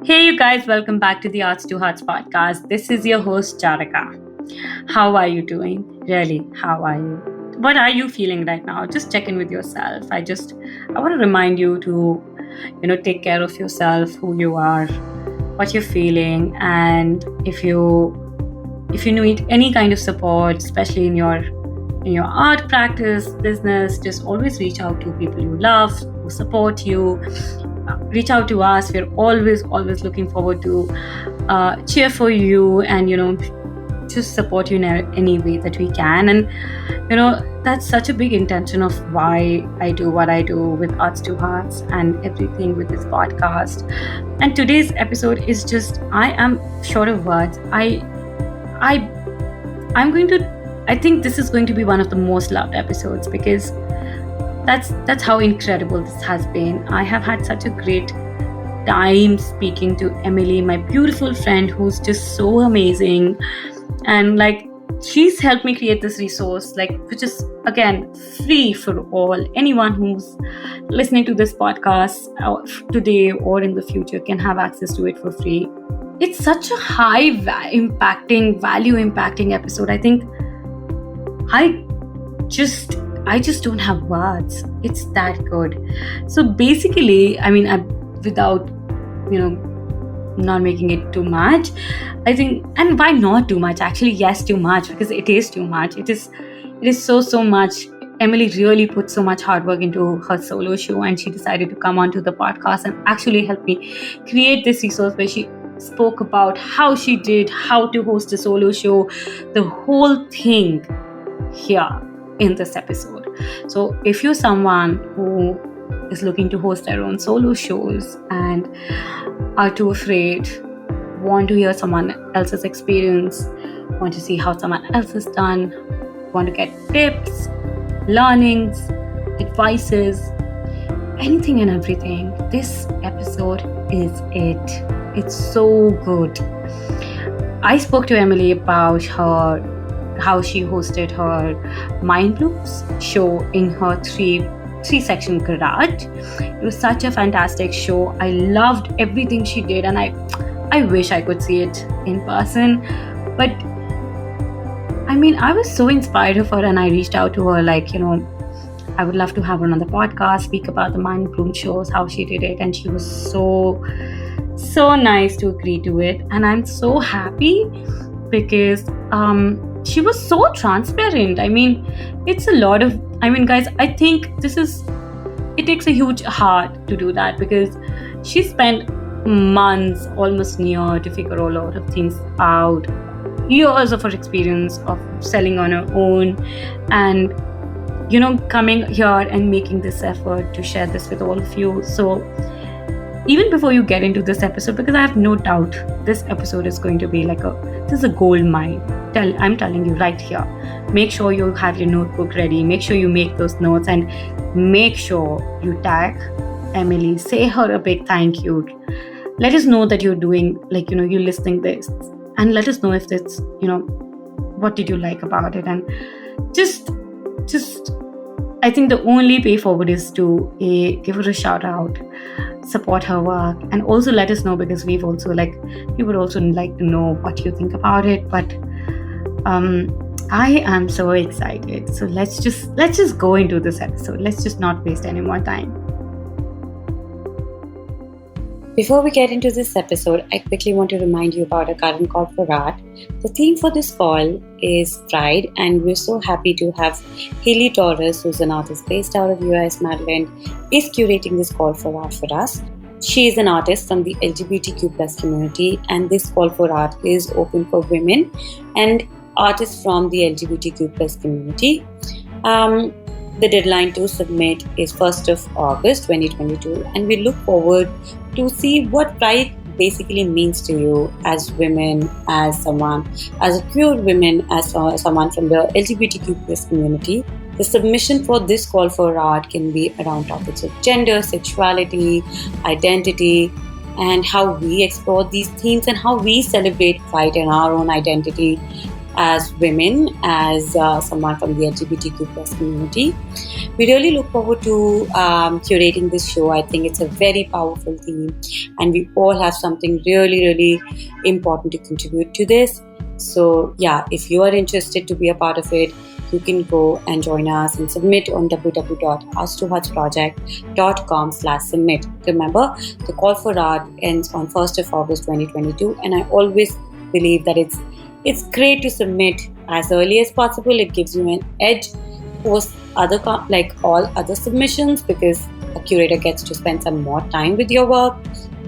Hey, you guys, welcome back to the Arts to Hearts podcast. This is your host, Charika. How are you doing? Really, how are you? What are you feeling right now? Just check in with yourself. I want to remind you to, take care of yourself, who you are, what you're feeling, and if you need any kind of support, especially in your art practice, business, just always reach out to people you love, who support you. Reach out to us. We're always looking forward to cheer for you and just support you in any way that we can. And that's such a big intention of why I do what I do with Arts to Hearts and everything with this podcast. And today's episode is just, I am short of words. I think this is going to be one of the most loved episodes because that's how incredible this has been. I have had such a great time speaking to Emily, my beautiful friend, who's just so amazing. And she's helped me create this resource, which is again free for all. Anyone who's listening to this podcast today or in the future can have access to it for free. It's such a high value impacting episode. I think I just don't have words. It's that good. So basically, without, not making it too much, I think, and why not too much? Actually, yes, too much, because it is too much. It is so much. Emily really put so much hard work into her solo show, and she decided to come onto the podcast and actually help me create this resource where she spoke about how she did, how to host a solo show, the whole thing here in this episode. So if you're someone who is looking to host their own solo shows and are too afraid, want to hear someone else's experience, want to see how someone else has done, want to get tips, learnings, advices, anything and everything, this episode is it. It's so good. I spoke to Emily about how she hosted her Mind Blooms show in her three-section garage. It was such a fantastic show. I loved everything she did, and I wish I could see it in person. But I was so inspired of her, and I reached out to her I would love to have her on the podcast, speak about the Mind Bloom shows, how she did it, and she was so nice to agree to it. And I'm so happy because she was so transparent. It's a lot of, guys, I think it takes a huge heart to do that, because she spent months, almost near, to figure a lot of things out, years of her experience of selling on her own, and coming here and making this effort to share this with all of you. So even before you get into this episode, because I have no doubt this episode is going to be this is a gold mine. I'm telling you right here. Make sure you have your notebook ready. Make sure you make those notes, and make sure you tag Emily. Say her a big thank you. Let us know that you're doing, you're listening this, and let us know if it's, what did you like about it. And just I think the only way forward is to give her a shout out, support her work, and also let us know, because we would also like to know what you think about it. But I am so excited. So let's just go into this episode. Let's just not waste any more time. Before we get into this episode, I quickly want to remind you about our current call for art. The theme for this call is Pride, and we're so happy to have Haley Torres, who's an artist based out of US, Maryland, is curating this call for art for us. She is an artist from the LGBTQ+ community, and this call for art is open for women and artists from the LGBTQ+ community. The deadline to submit is 1st of August 2022, and we look forward to see what Pride basically means to you as women, as a queer women, as someone from the LGBTQ+ community. The submission for this call for art can be around topics of gender, sexuality, identity, and how we explore these themes and how we celebrate Pride in our own identity. as women, as someone from the LGBTQ plus community. We really look forward to curating this show. I think it's a very powerful theme, and we all have something really, really important to contribute to this. So, yeah, if you are interested to be a part of it, you can go and join us and submit on www.us2heartsproject.com/submit. Remember, the call for art ends on 1st of August 2022, and I always believe that it's great to submit as early as possible. It gives you an edge post like all other submissions, because a curator gets to spend some more time with your work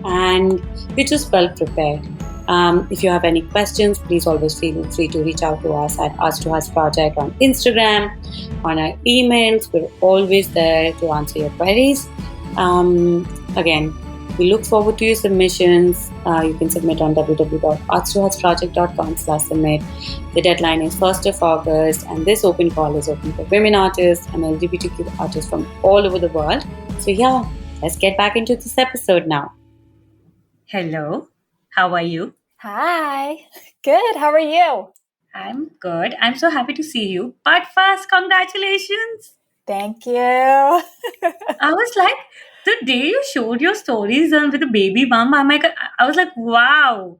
and you're just well prepared. If you have any questions, please always feel free to reach out to us at Us2Us Project on Instagram, on our emails. We're always there to answer your queries. Again, we look forward to your submissions. You can submit on www.us2heartsproject.com/submit. The deadline is 1st of August, and this open call is open for women artists and LGBTQ artists from all over the world. So yeah, let's get back into this episode now. Hello, how are you? Hi. Good. How are you? I'm good. I'm so happy to see you. But first, congratulations. Thank you. I was like, the day you showed your stories with the baby bump, I was like, wow.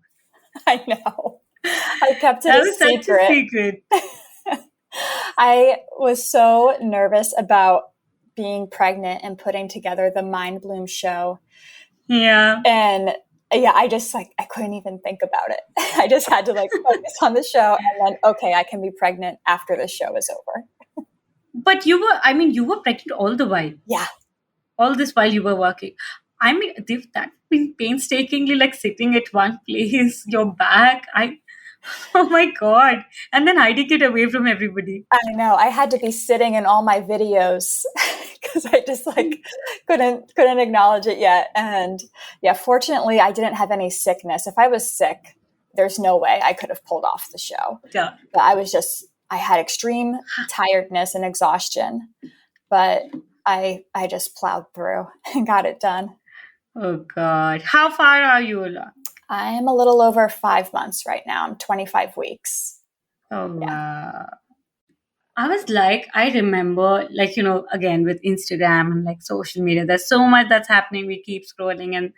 I know. I kept it That a was secret. such a secret. I was so nervous about being pregnant and putting together the Mind Bloom show. Yeah. And yeah, I couldn't even think about it. I just had to focus on the show, and then, okay, I can be pregnant after the show is over. But you were pregnant all the while. Yeah. All this while you were working. I mean, they've that been painstakingly sitting at one place, your back. Oh my God. And then hiding it away from everybody. I know. I had to be sitting in all my videos because I just couldn't acknowledge it yet. And yeah, fortunately, I didn't have any sickness. If I was sick, there's no way I could have pulled off the show. Yeah. But I had extreme tiredness and exhaustion, but I just plowed through and got it done. Oh God. How far are you, Ola? I'm a little over 5 months right now. I'm 25 weeks. Oh, yeah. I was like, I remember, again, with Instagram and social media, there's so much that's happening. We keep scrolling, and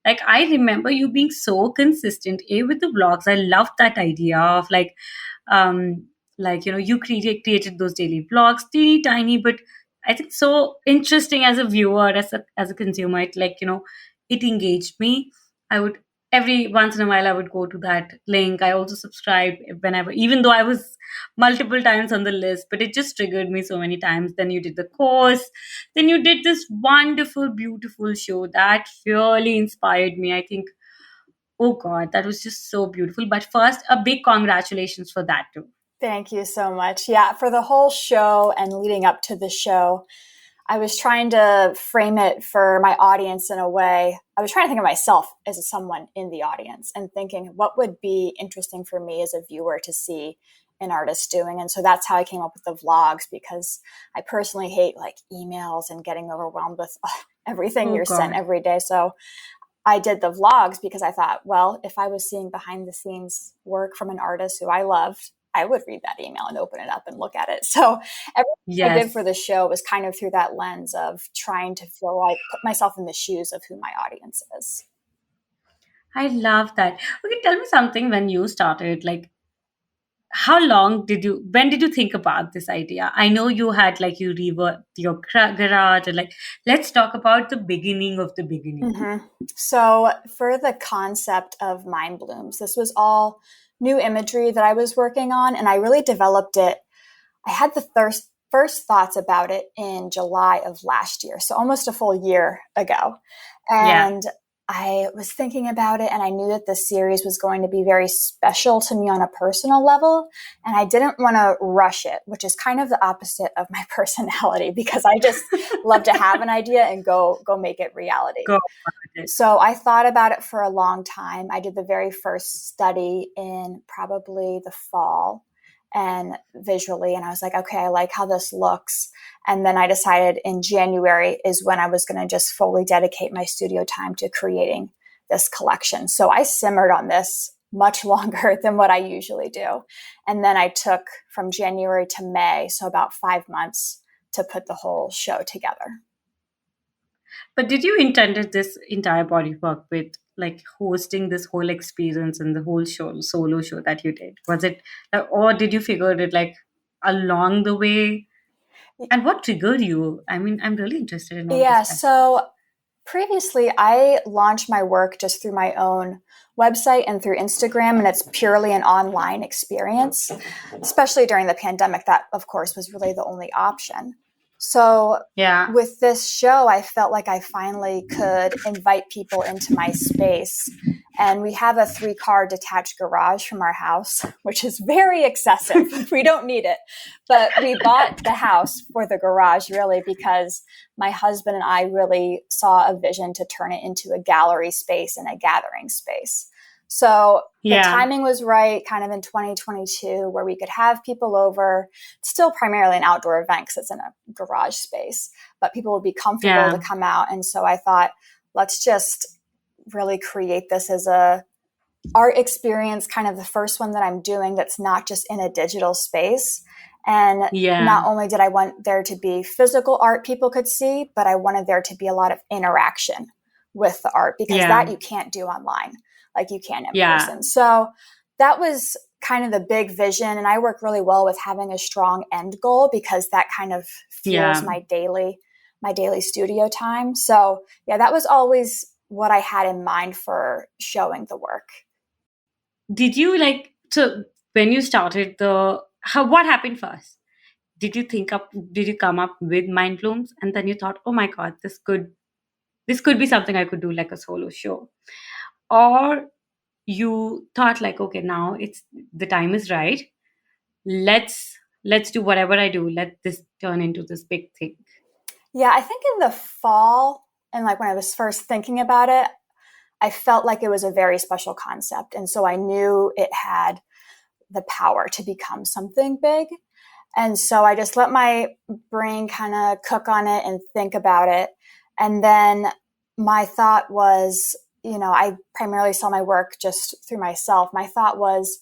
I remember you being so consistent, with the vlogs. I loved that idea of you created those daily vlogs, teeny tiny, but I think so interesting as a viewer, as a consumer. It engaged me. I would every once in a while I would go to that link. I also subscribed whenever, even though I was multiple times on the list, but it just triggered me so many times. Then you did the course, then you did this wonderful, beautiful show that really inspired me. I think, oh God, that was just so beautiful. But first, a big congratulations for that too. Thank you so much. Yeah, for the whole show and leading up to the show, I was trying to frame it for my audience in a way. I was trying to think of myself as someone in the audience and thinking what would be interesting for me as a viewer to see an artist doing. And so that's how I came up with the vlogs, because I personally hate emails and getting overwhelmed with everything you're sent every day. So I did the vlogs because I thought, well, if I was seeing behind the scenes work from an artist who I loved, I would read that email and open it up and look at it. So everything I did for the show was kind of through that lens of trying to feel put myself in the shoes of who my audience is. I love that. Okay, tell me something. When you started, when did you think about this idea? I know you had you reworked your garage, and let's talk about the beginning of the beginning. Mm-hmm. So for the concept of Mind Blooms, this was all new imagery that I was working on, and I really developed it. I had the first thoughts about it in July of last year, so almost a full year ago. And I was thinking about it, and I knew that the series was going to be very special to me on a personal level, and I didn't want to rush it, which is kind of the opposite of my personality, because I just love to have an idea and go make it reality. So I thought about it for a long time. I did the very first study in probably the fall, and visually, and I was like, okay, I like how this looks. And then I decided in January is when I was going to just fully dedicate my studio time to creating this collection. So I simmered on this much longer than what I usually do. And then I took from January to May, so about 5 months, to put the whole show together. But did you intended this entire body work with like hosting this whole experience and the whole show, solo show that you did? Was it, or did you figure it like along the way? And what triggered you? I mean, I'm really interested in all Yeah, these questions. so previously I launched my work just through my own website and through Instagram, and it's purely an online experience. Especially during the pandemic, that of course was really the only option. So Yeah, with this show, I felt like I finally could invite people into my space. And we have a 3-car detached garage from our house, which is very excessive. We don't need it. But we bought the house for the garage really because my husband and I really saw a vision to turn it into a gallery space and a gathering space. So the yeah, timing was right kind of in 2022 where we could have people over. It's still primarily an outdoor event because it's in a garage space, but people would be comfortable to yeah, come out. And so I thought, let's just really create this as a art experience, kind of the first one that I'm doing that's not just in a digital space. And yeah, not only did I want there to be physical art people could see, but I wanted there to be a lot of interaction with the art because yeah, that you can't do online like you can in yeah, person. So that was kind of the big vision. And I work really well with having a strong end goal because that kind of fuels yeah. my daily studio time. So yeah, that was always what I had in mind for showing the work. Did you like, so when you started the, how, what happened first? Did you come up with mind blooms and then you thought, oh my God, this could be something I could do like a solo show? Or you thought like, okay, now it's the time is right. Let's do whatever I do. Let this turn into this big thing. Yeah, I think in the fall and like when I was first thinking about it, I felt like it was a very special concept. And so I knew it had the power to become something big. And so I just let my brain kind of cook on it and think about it. And then my thought was, I primarily saw my work just through myself. My thought was,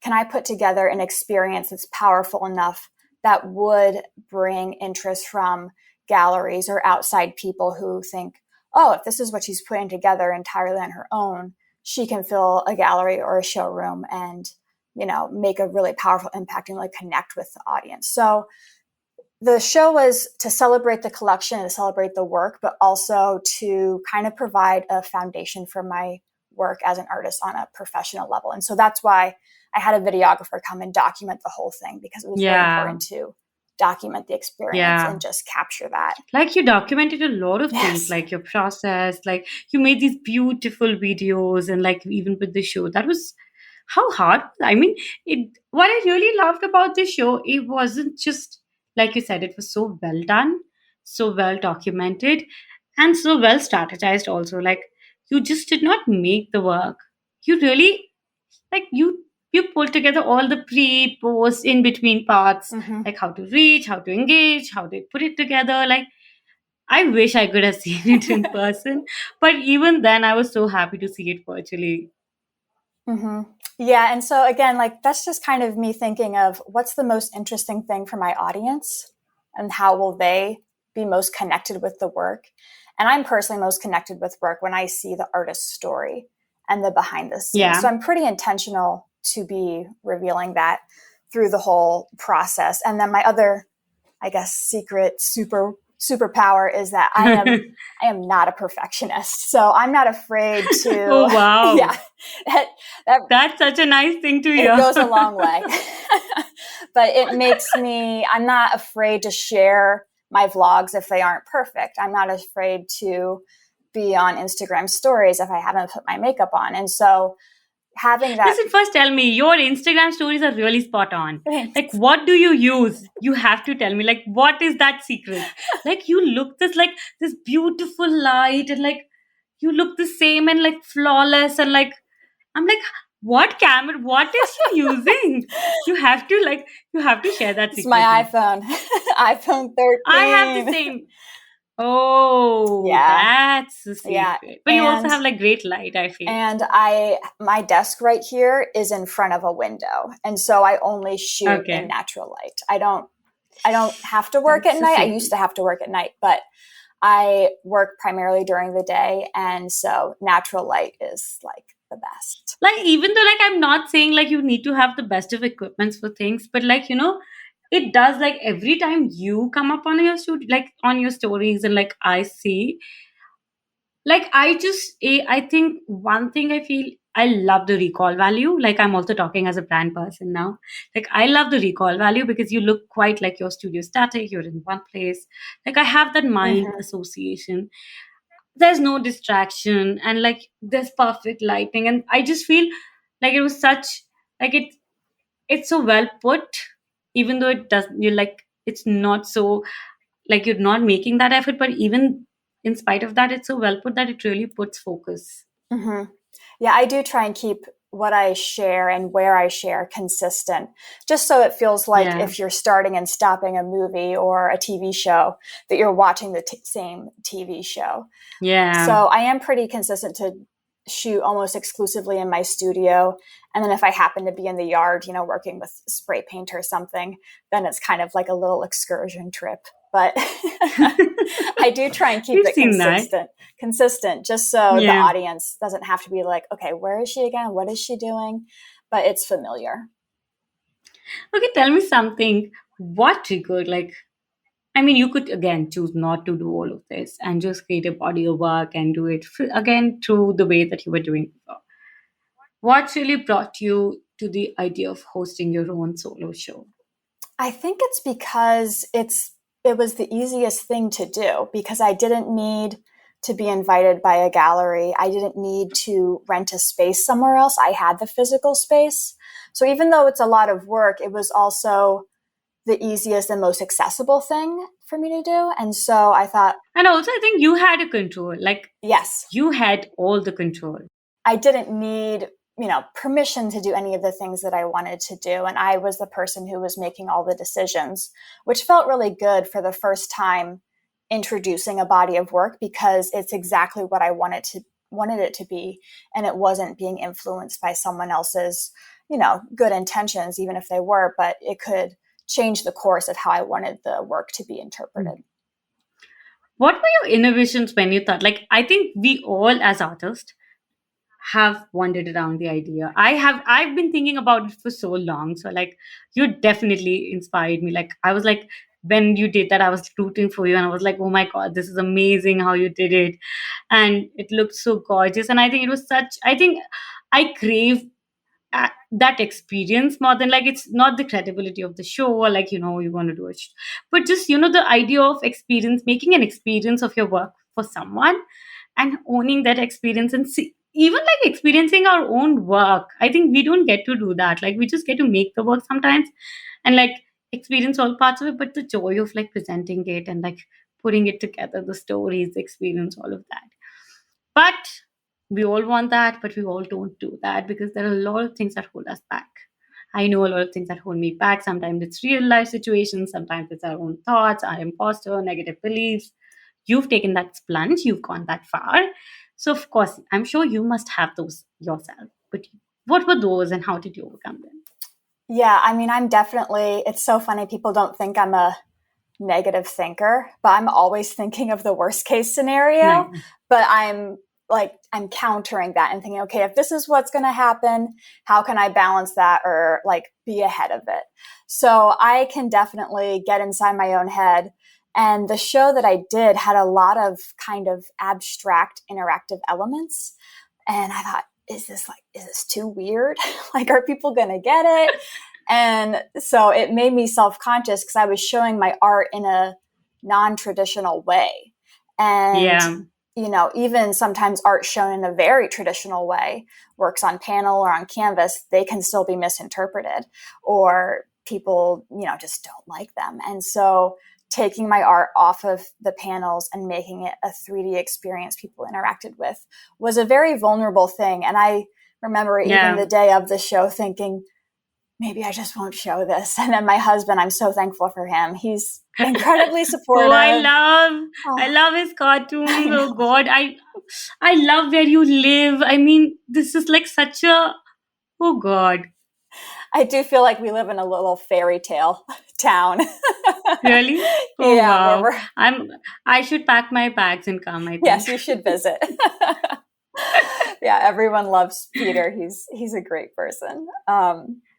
can I put together an experience that's powerful enough that would bring interest from galleries or outside people who think, oh, if this is what she's putting together entirely on her own, she can fill a gallery or a showroom and, make a really powerful impact and really connect with the audience. So the show was to celebrate the collection and to celebrate the work, but also to kind of provide a foundation for my work as an artist on a professional level. And so that's why I had a videographer come and document the whole thing because it was really Yeah, important to document the experience yeah. and just capture that. Like you documented a lot of things, Yes. like your process, like you made these beautiful videos, and like even with the show, that was how hard. I mean, it. What I really loved about this show, it wasn't just like you said, it was so well done, so well documented, and so well strategized. Also, like you just did not make the work. You really like you pull together all the pre, post, in between parts, Mm-hmm. like how to reach, how to engage, how they put it together. Like I wish I could have seen it in person, but even then, I was so happy to see it virtually. Mm-hmm. Yeah. And so again, like that's just kind of me thinking of what's the most interesting thing for my audience and how will they be most connected with the work. And I'm personally most connected with work when I see the artist's story and the behind the scenes. So Yeah. I'm pretty intentional to be revealing that through the whole process. And then my other, I guess, secret superpower is that I am not a perfectionist. So I'm not afraid to, Oh wow, yeah, that, that that's such a nice thing to it hear. goes a long way. But it makes me, I'm not afraid to share my vlogs if they aren't perfect. I'm not afraid to be on Instagram stories if I haven't put my makeup on. And so having that, Listen, first tell me, your Instagram stories are really spot on. thanks. Like, what do you use? You have to tell me. Like, what is that secret? Like, you look this beautiful light, and like you look the same and like flawless, and like I'm like, what camera? What is she using? You have to share that It's my secret now. iPhone, iPhone I have the 13. same. Oh, Yeah. that's the Yeah. secret. But you also have like great light, I feel. And my desk right here is in front of a window. And so I only shoot in Okay. natural light. I don't have to work at That's the night. I used secret. to have to work at night, but I work primarily during the day. And so natural light is like the best. Like, even though, like, I'm not saying like you need to have the best of equipments for things, but like, it does, like, every time you come up on your shoot, like on your stories, and like I see, like, I think one thing I feel, I love the recall value. Like, I'm also talking as a brand person now. Like, I love the recall value because you look quite like your studio static, you're in one place. Like, I have that mind Mm-hmm. association. There's no distraction, and like there's perfect lighting, and I just feel like it was such, like, it's so well put, even though it does, you like, it's not so, like, you're not making that effort, but even in spite of that, it's so well put that it really puts focus. Mm-hmm. Yeah, I do try and keep what I share and where I share consistent, just so it feels like Yeah. if you're starting and stopping a movie or a TV show, that you're watching the same TV show. Yeah. So I am pretty consistent to shoot almost exclusively in my studio. And then if I happen to be in the yard, working with spray paint or something, then it's kind of like a little excursion trip. But I do try and keep We've it seen that. consistent, just so the Yeah. audience doesn't have to be like, okay, where is she again? What is she doing? But it's familiar. Okay, tell me something. What triggered, like, I mean, you could again choose not to do all of this and just create a body of work and do it again through the way that you were doing before. What really brought you to the idea of hosting your own solo show? I think it's because it was the easiest thing to do because I didn't need to be invited by a gallery. I didn't need to rent a space somewhere else. I had the physical space. So even though it's a lot of work, it was also the easiest and most accessible thing for me to do. And so I thought, And also, I think you had a control. Like, yes, you had all the control. I didn't need, permission to do any of the things that I wanted to do. And I was the person who was making all the decisions, which felt really good for the first time introducing a body of work because it's exactly what I wanted it to be. And it wasn't being influenced by someone else's, good intentions, even if they were, but it could change the course of how I wanted the work to be interpreted. What were your innovations when you thought? Like, I think we all, as artists, have wandered around the idea. I've been thinking about it for so long. So like, you definitely inspired me. Like, I was like, when you did that, I was rooting for you, and I was like, oh my god, this is amazing how you did it. And it looked so gorgeous. And I think it was such, I think I crave that experience more than, like, it's not the credibility of the show, or like, you want to do it, but just, the idea of experience, making an experience of your work for someone, and owning that experience, and see, even like experiencing our own work. I think we don't get to do that. Like, we just get to make the work sometimes, and like experience all parts of it, but the joy of like presenting it and like putting it together, the stories, the experience, all of that. But we all want that, but we all don't do that because there are a lot of things that hold us back. I know a lot of things that hold me back. Sometimes it's real life situations, sometimes it's our own thoughts, our imposter, negative beliefs. You've taken that plunge, you've gone that far. So, of course, I'm sure you must have those yourself. But what were those, and how did you overcome them? Yeah, I mean, it's so funny. People don't think I'm a negative thinker, but I'm always thinking of the worst case scenario. Nice. But I'm countering that and thinking, okay, if this is what's going to happen, how can I balance that or like be ahead of it? So I can definitely get inside my own head. And the show that I did had a lot of kind of abstract interactive elements. And I thought, is this too weird? Like, are people going to get it? And so it made me self-conscious because I was showing my art in a non-traditional way. And, Yeah. even sometimes art shown in a very traditional way, works on panel or on canvas, they can still be misinterpreted or people, just don't like them. And so taking my art off of the panels and making it a 3D experience people interacted with was a very vulnerable thing. And I remember even Yeah. the day of the show thinking, maybe I just won't show this. And then my husband, I'm so thankful for him. He's incredibly Oh, supportive. I Oh, love his I cartoons. Oh know. God, I love where you live. I mean, this is like such a, oh God, I do feel like we live in a little fairy tale town. really? Oh Yeah, where wow. we're, I should pack my bags and come, I yes, think. you should visit. Yeah, everyone loves Peter. He's a great person.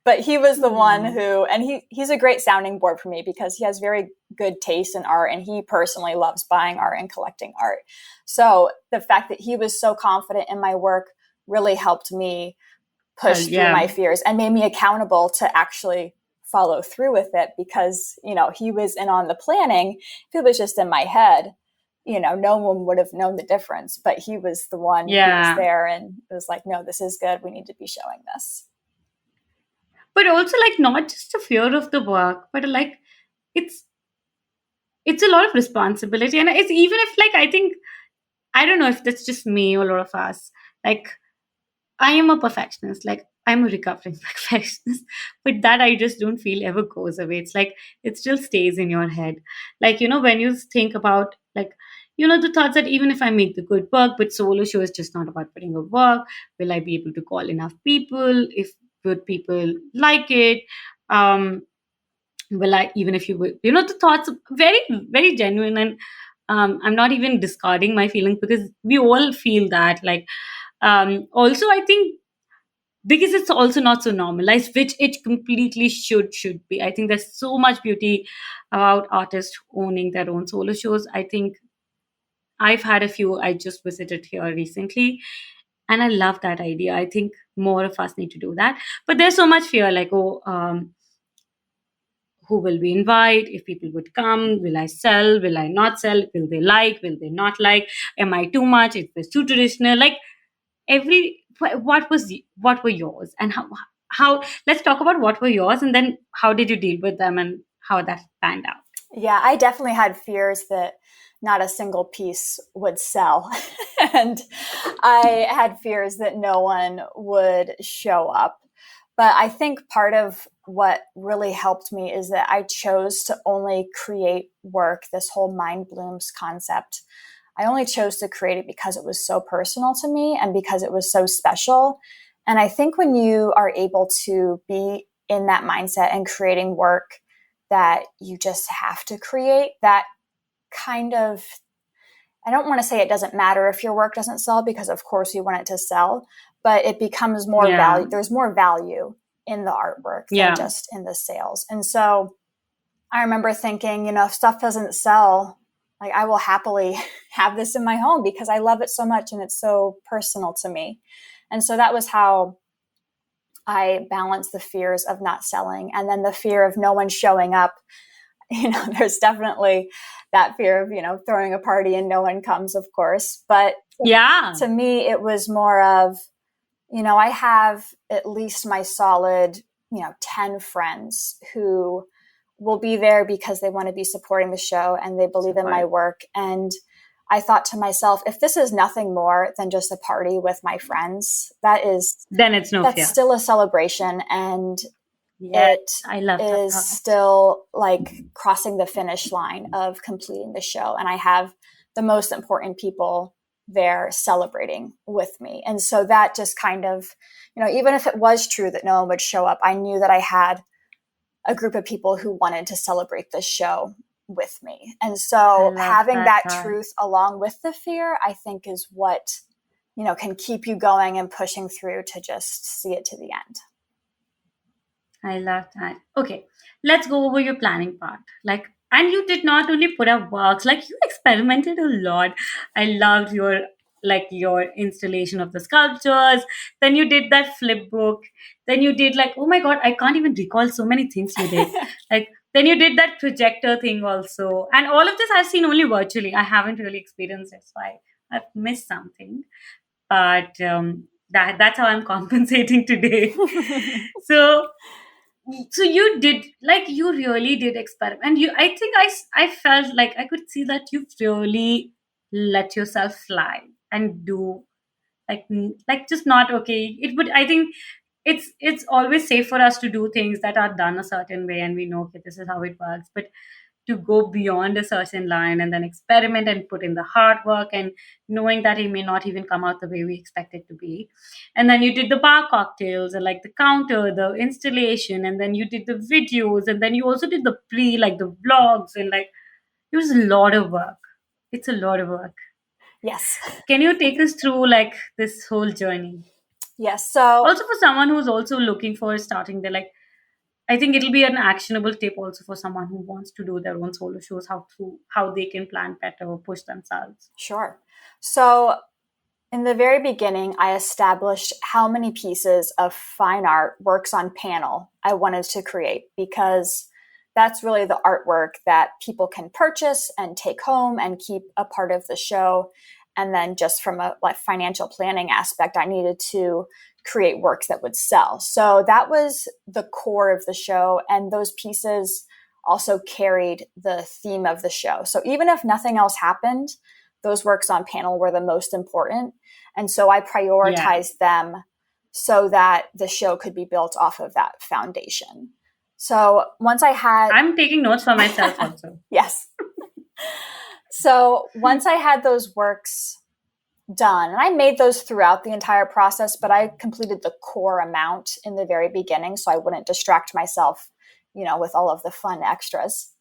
But he was the one Hmm. who, and he's a great sounding board for me because he has very good taste in art, and he personally loves buying art and collecting art. So the fact that he was so confident in my work really helped me push through Yeah. my fears and made me accountable to actually follow through with it, because he was in on the planning. If it was just in my head, no one would have known the difference, but he was the one who was Yeah. there and was like, no, this is good, we need to be showing this. But also like not just the fear of the work, but like it's it's a lot of responsibility. And it's even if like I think I don't know if that's just me or a lot of us. Like I am a perfectionist. Like I'm a recovering perfectionist, but that I just don't feel ever goes away. It's like it still stays in your head. Like when you think about like the thoughts that even if I make the good work, but solo show is just not about putting a work. Will I be able to call enough people? If would people like it? Um, will I even if you would the thoughts very very genuine and I'm not even discarding my feelings because we all feel that like also I think because it's also not so normalized, which it completely should be. I think there's so much beauty about artists owning their own solo shows. I think I've had a few. I just visited here recently and I love that idea. I think more of us need to do that, but there's so much fear like who will we invite, if people would come, will I sell, will I not sell, will they like, will they not like, am I too much, if it's too traditional, like every what were yours and how let's talk about what were yours and then how did you deal with them and how that panned out. Yeah, I definitely had fears that not a single piece would sell. And I had fears that no one would show up. But I think part of what really helped me is that I chose to only create work, this whole Mind Blooms concept. I only chose to create it because it was so personal to me and because it was so special. And I think when you are able to be in that mindset and creating work that you just have to create, that kind of, I don't want to say it doesn't matter if your work doesn't sell, because of course you want it to sell, but it becomes more Yeah. value. There's more value in the artwork than Yeah. just in the sales. And so I remember thinking, if stuff doesn't sell, like I will happily have this in my home because I love it so much and it's so personal to me. And so that was how I balanced the fears of not selling and then the fear of no one showing up. There's definitely that fear of, throwing a party and no one comes, of course. But Yeah. to me, it was more of, I have at least my solid, 10 friends who will be there because they want to be supporting the show and they believe in my Support. work. And I thought to myself, if this is nothing more than just a party with my friends, Then it's no that's fear. still a celebration, and Yes, it I love that is thought. still like crossing the finish line of completing the show. And I have the most important people there celebrating with me. And so that just kind of, even if it was true that no one would show up, I knew that I had a group of people who wanted to celebrate this show with me. And I so love having that that thought. truth along with the fear, I think is what, can keep you going and pushing through to just see it to the end. I love that. Okay, let's go over your planning part. Like, and you did not only put up works, like you experimented a lot. I loved your installation of the sculptures. Then you did that flip book. Then you did like, oh my god, I can't even recall so many things you did. Like, then you did that projector thing also. And all of this I've seen only virtually. I haven't really experienced it, so I've missed something. But that's how I'm compensating today. So you did like you really did experiment and you I think I felt like I could see that you really let yourself fly and do like just not okay it would I think it's always safe for us to do things that are done a certain way, and we know, okay, this is how it works. But to go beyond a certain line and then experiment and put in the hard work, and knowing that it may not even come out the way we expect it to be. And then you did the bar cocktails and like the counter, the installation, and then you did the videos, and then you also did the like the vlogs, and like it was a lot of work. It's a lot of work. Yes. Can you take us through like this whole journey? Yes. So, Also for someone who's also looking for starting their like, I think it'll be an actionable tip also for someone who wants to do their own solo shows, how they can plan better or push themselves. sure. So, in the very beginning, I established how many pieces of fine art, works on panel, I wanted to create, because that's really the artwork that people can purchase and take home and keep a part of the show. And then just from a like financial planning aspect, I needed to create works that would sell. So that was the core of the show. And those pieces also carried the theme of the show. So even if nothing else happened, those works on panel were the most important. And so I Yeah. prioritized them so that the show could be built off of that foundation. So once I had, I'm taking notes for myself also. yes. So once I had those works done, and I made those throughout the entire process, but I completed the core amount in the very beginning so I wouldn't distract myself, with all of the fun extras.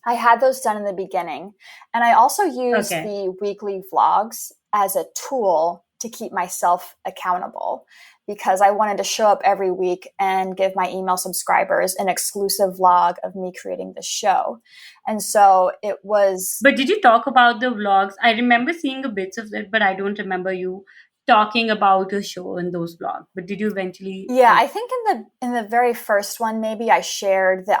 I had those done in the beginning. And I also used Okay. the weekly vlogs as a tool to keep myself accountable, because I wanted to show up every week and give my email subscribers an exclusive vlog of me creating the show. And so it was, But did you talk about the vlogs? I remember seeing a bits of it, but I don't remember you talking about a show in those vlogs. But did you eventually yeah, like? I think in the very first one, maybe I shared that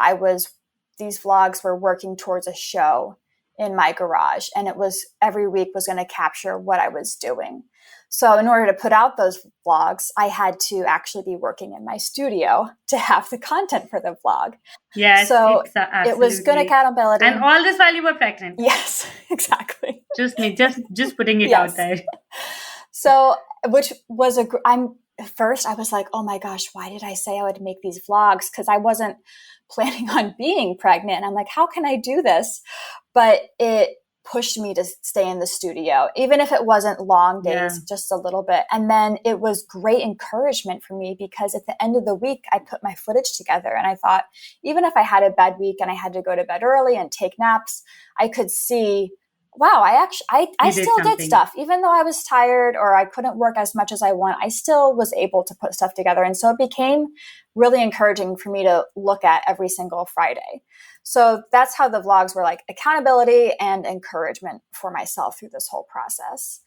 these vlogs were working towards a show in my garage, and it was every week was going to capture what I was doing. So in order to put out those vlogs, I had to actually be working in my studio to have the content for the vlog. Yes, So it's it was good absolutely. accountability. And all this while you were pregnant. Yes, exactly. Just me, just putting it out Yes. there. So, which was I'm at first I was like, oh my gosh, why did I say I would make these vlogs? Because I wasn't planning on being pregnant. And I'm like, how can I do this? But it pushed me to stay in the studio, even if it wasn't long Yeah. days, just a little bit. And then it was great encouragement for me, because at the end of the week, I put my footage together and I thought, even if I had a bad week and I had to go to bed early and take naps, I could see, wow, I You did still did something. stuff. Even though I was tired or I couldn't work as much as I want, I still was able to put stuff together. And so it became really encouraging for me to look at every single Friday. So that's how the vlogs were like accountability and encouragement for myself through this whole process.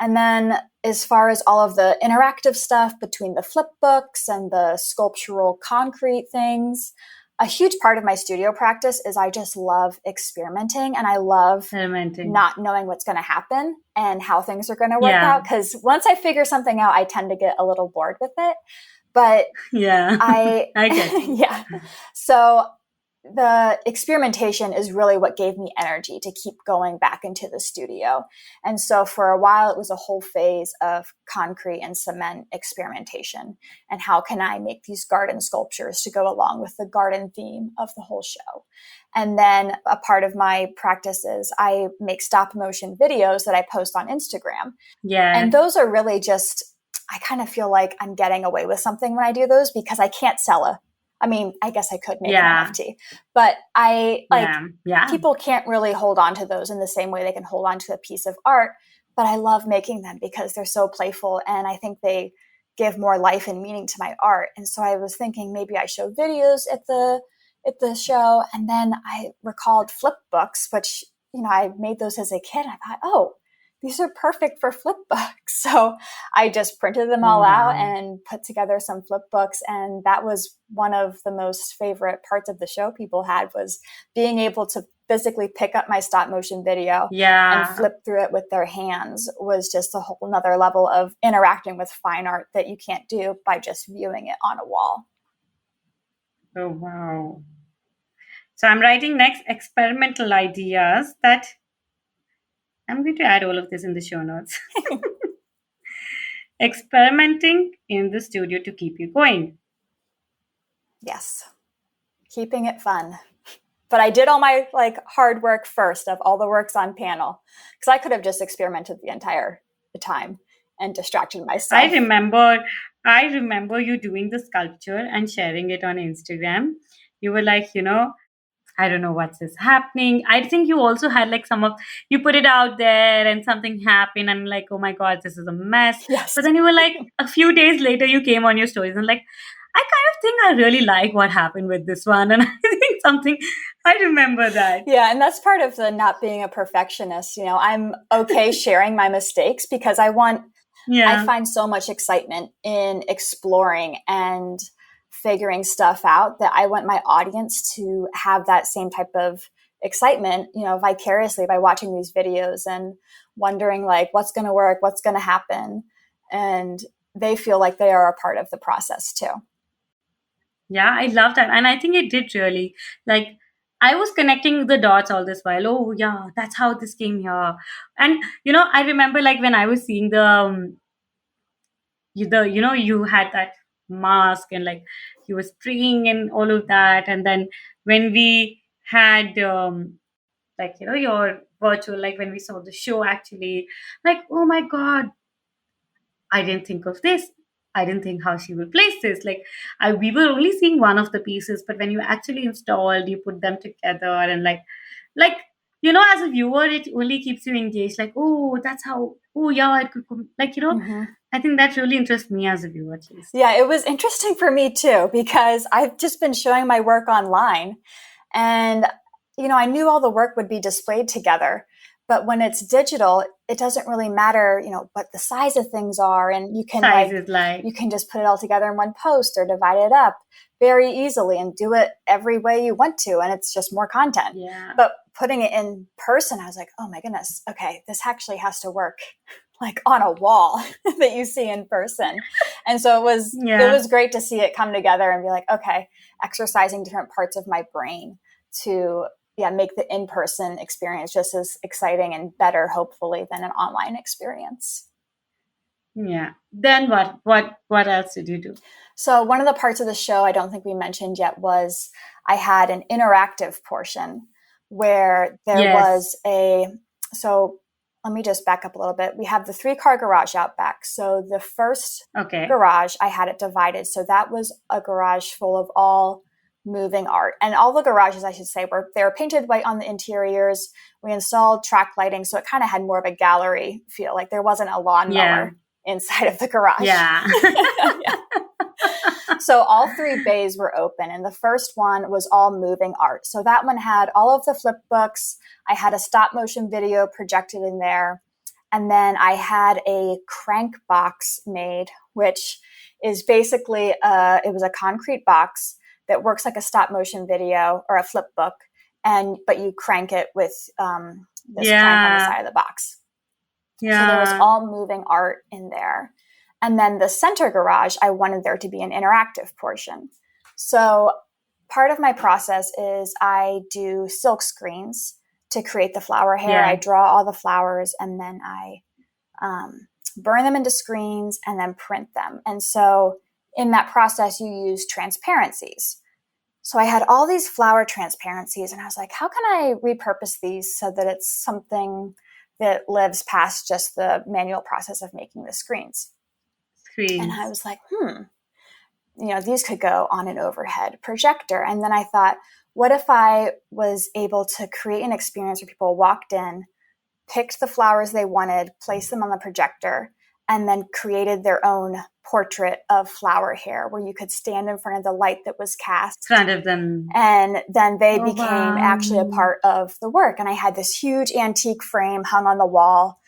And then as far as all of the interactive stuff between the flip books and the sculptural concrete things, a huge part of my studio practice is I just love experimenting, and I love Fermenting. not knowing what's going to happen and how things are going to work Yeah. out. Because once I figure something out, I tend to get a little bored with it. But Yeah. I, I get you. yeah. So the experimentation is really what gave me energy to keep going back into the studio. And so for a while, it was a whole phase of concrete and cement experimentation. And how can I make these garden sculptures to go along with the garden theme of the whole show? And then a part of my practice is I make stop motion videos that I post on Instagram. Yeah. And those are really just, I kind of feel like I'm getting away with something when I do those, because I can't sell I mean, I guess I could make an Yeah. NFT, but I like, Yeah. Yeah. people can't really hold on to those in the same way they can hold on to a piece of art. But I love making them because they're so playful, and I think they give more life and meaning to my art. And so I was thinking maybe I show videos at the show, and then I recalled flip books, which I made those as a kid. I thought, oh, these are perfect for flip books. So I just printed them Oh all out wow. and put together some flip books. And that was one of the most favorite parts of the show people had, was being able to physically pick up my stop motion video and Yeah. flip through it with their hands. Was just a whole nother level of interacting with fine art that you can't do by just viewing it on a wall. Oh wow. So I'm writing next experimental ideas that I'm going to add all of this in the show notes. Experimenting in the studio to keep you going. Yes, keeping it fun. But I did all my hard work first of all the works on panel because I could have just experimented the entire time and distracted I myself. remember I remember you doing the sculpture and sharing it on Instagram. You were like, I don't know what's this happening. I think you also had like you put it out there and something happened and like, oh my God, this is a mess. Yes. But then you were like, a few days later, you came on your stories and like, I kind of think I really like what happened with this one. And I think I remember that. Yeah, and that's part of the not being a perfectionist. I'm okay sharing my mistakes because I Yeah. find so much excitement in exploring and figuring stuff out that I want my audience to have that same type of excitement, vicariously by watching these videos and wondering like what's going to work, what's going to happen. And they feel like they are a part of the process too. Yeah, I love that. And I think it did really. Like, I was connecting the dots all this while. Oh, yeah, that's how this came here. And, I remember like when I was seeing you had that mask and like you were spraying and all of that. And then when we had, your virtual, like when we saw the show actually, like, oh my God, I didn't think of this. I didn't think how she would place this. Like, we were only seeing one of the pieces, but when you actually installed, you put them together, and like as a viewer, it only keeps you engaged. Like, oh, that's how. Oh, yeah, it could. Mm-hmm. I think that really interests me as a viewer, at least. Yeah, it was interesting for me too, because I've just been showing my work online and, I knew all the work would be displayed together. But when it's digital, it doesn't really matter, what the size of things are. And Sizes like you can just put it all together in one post or divide it up very easily and do it every way you want to. And it's just more content. yeah, But putting it in person, I was like, oh my goodness, okay, this actually has to work like on a wall that you see in person. And so it yeah. was great to see it come together and be like, okay, exercising different parts of my brain to make the in-person experience just as exciting and better, hopefully, than an online experience. Yeah. Then what? What else did you do? So one of the parts of the show I don't think we mentioned yet was I had an interactive portion where there Yes. was so let me just back up a little bit. We have the 3-car garage out back. So the first Okay. garage, I had it divided. So that was a garage full of all moving art. And all the garages, I should say, they were painted white on the interiors. We installed track lighting, so it kind of had more of a gallery feel. Like there wasn't a Yeah. lawnmower inside of the garage. Yeah. Yeah. So all 3 bays were open, and the first one was all moving art. So that one had all of the flip books. I had a stop motion video projected in there. And then I had a crank box made, which is basically it was a concrete box that works like a stop motion video or a flip book, but you crank it with this crank on the Yeah. side of the box. Yeah. So there was all moving art in there. And then the center garage, I wanted there to be an interactive portion. So part of my process is I do silk screens to create the flower hair. Yeah. I draw all the flowers and then I burn them into screens and then print them. And so in that process, you use transparencies. So I had all these flower transparencies and I was like, how can I repurpose these so that it's something that lives past just the manual process of making the screens? And I Screens. was like, these could go on an overhead projector. And then I thought, what if I was able to create an experience where people walked in, picked the flowers they wanted, placed them on the projector, and then created their own portrait of flower hair where you could stand in front of the light that was cast. Front of them. And then they Oh, became wow. actually a part of the work. And I had this huge antique frame hung on the wall.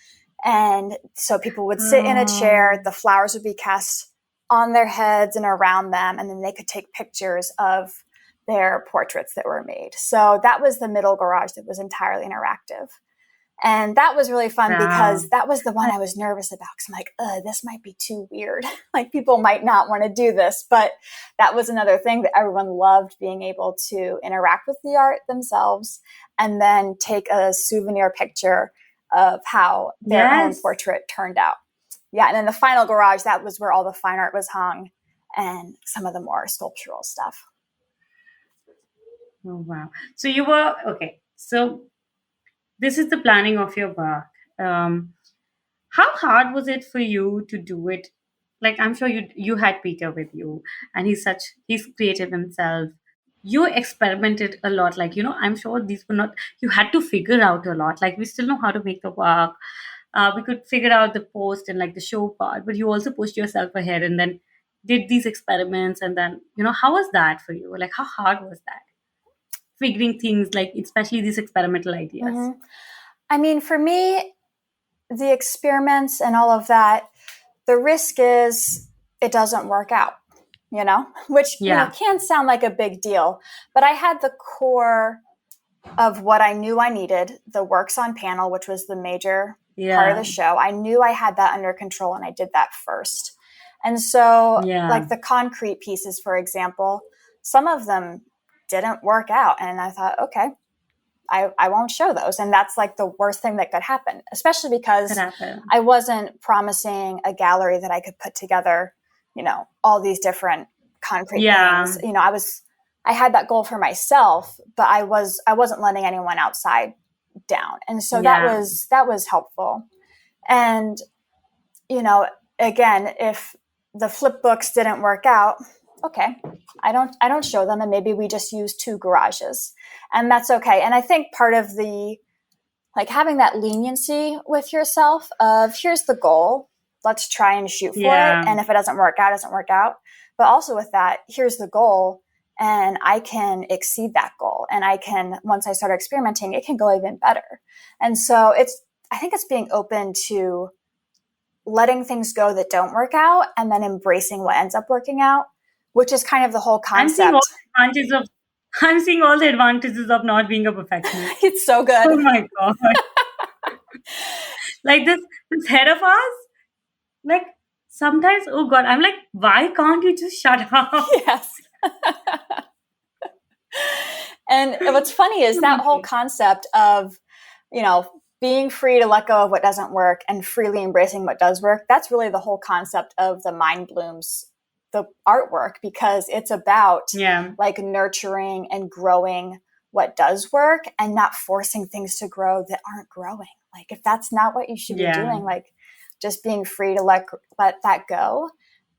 And so people would sit in a chair, the flowers would be cast on their heads and around them, and then they could take pictures of their portraits that were made. So that was the middle garage that was entirely interactive. And that was really fun because that was the one I was nervous about because I'm like, this might be too weird. Like people might not want to do this. But that was another thing that everyone loved, being able to interact with the art themselves and then take a souvenir picture of how their own portrait turned out. yeah, and then the final garage, that was where all the fine art was hung and some of the more sculptural stuff. Oh, wow. So you were okay. So this is the planning of your work. Um, how hard was it for you to do it? Like I'm sure you had Peter with you, and he's creative himself. You experimented a lot. Like I'm sure these were not. You had to figure out a lot. Like we still know how to make the work. We could figure out the post and like the show part, but you also pushed yourself ahead and then did these experiments. And then how was that for you? Like how hard was that? Figuring things like especially these experimental ideas. Mm-hmm. I mean, for me, the experiments and all of that, the risk is it doesn't work out, which, Yeah. can sound like a big deal. But I had the core of what I knew I needed, the works on panel, which was the major part of Yeah. the show. I knew I had that under control and I did that first. And so, Yeah. like the concrete pieces, for example, some of them didn't work out. And I thought, okay, I won't show those. And that's like the worst thing that could happen, especially That because happened. I wasn't promising a gallery that I could put together, all these different concrete things. Yeah. I had that goal for myself, but I wasn't letting anyone outside down. And so Yeah. that was helpful. And, again, if the flip books didn't work out, okay, I don't show them, and maybe we just use 2 garages, and that's okay. And I think part of the like having that leniency with yourself of here's the goal, let's try and shoot for it, Yeah. and if it doesn't work out, it doesn't work out. But also with that, here's the goal, and I can exceed that goal, and I can, once I start experimenting, it can go even better. And so I think it's being open to letting things go that don't work out and then embracing what ends up working out, which is kind of the whole I'm seeing all concept. the advantages of I'm seeing all the advantages of not being a perfectionist. It's so Oh good. my god. Like this head of ours, like sometimes, oh god, I'm like, why can't you just shut up? Yes. And what's funny is that whole Amazing. concept of, being free to let go of what doesn't work and freely embracing what does work. That's really the whole concept of the Mind Blooms, the artwork, because it's about Yeah. like nurturing and growing what does work and not forcing things to grow that aren't growing. Like if that's not what you should be Yeah. doing, like just being free to let that go.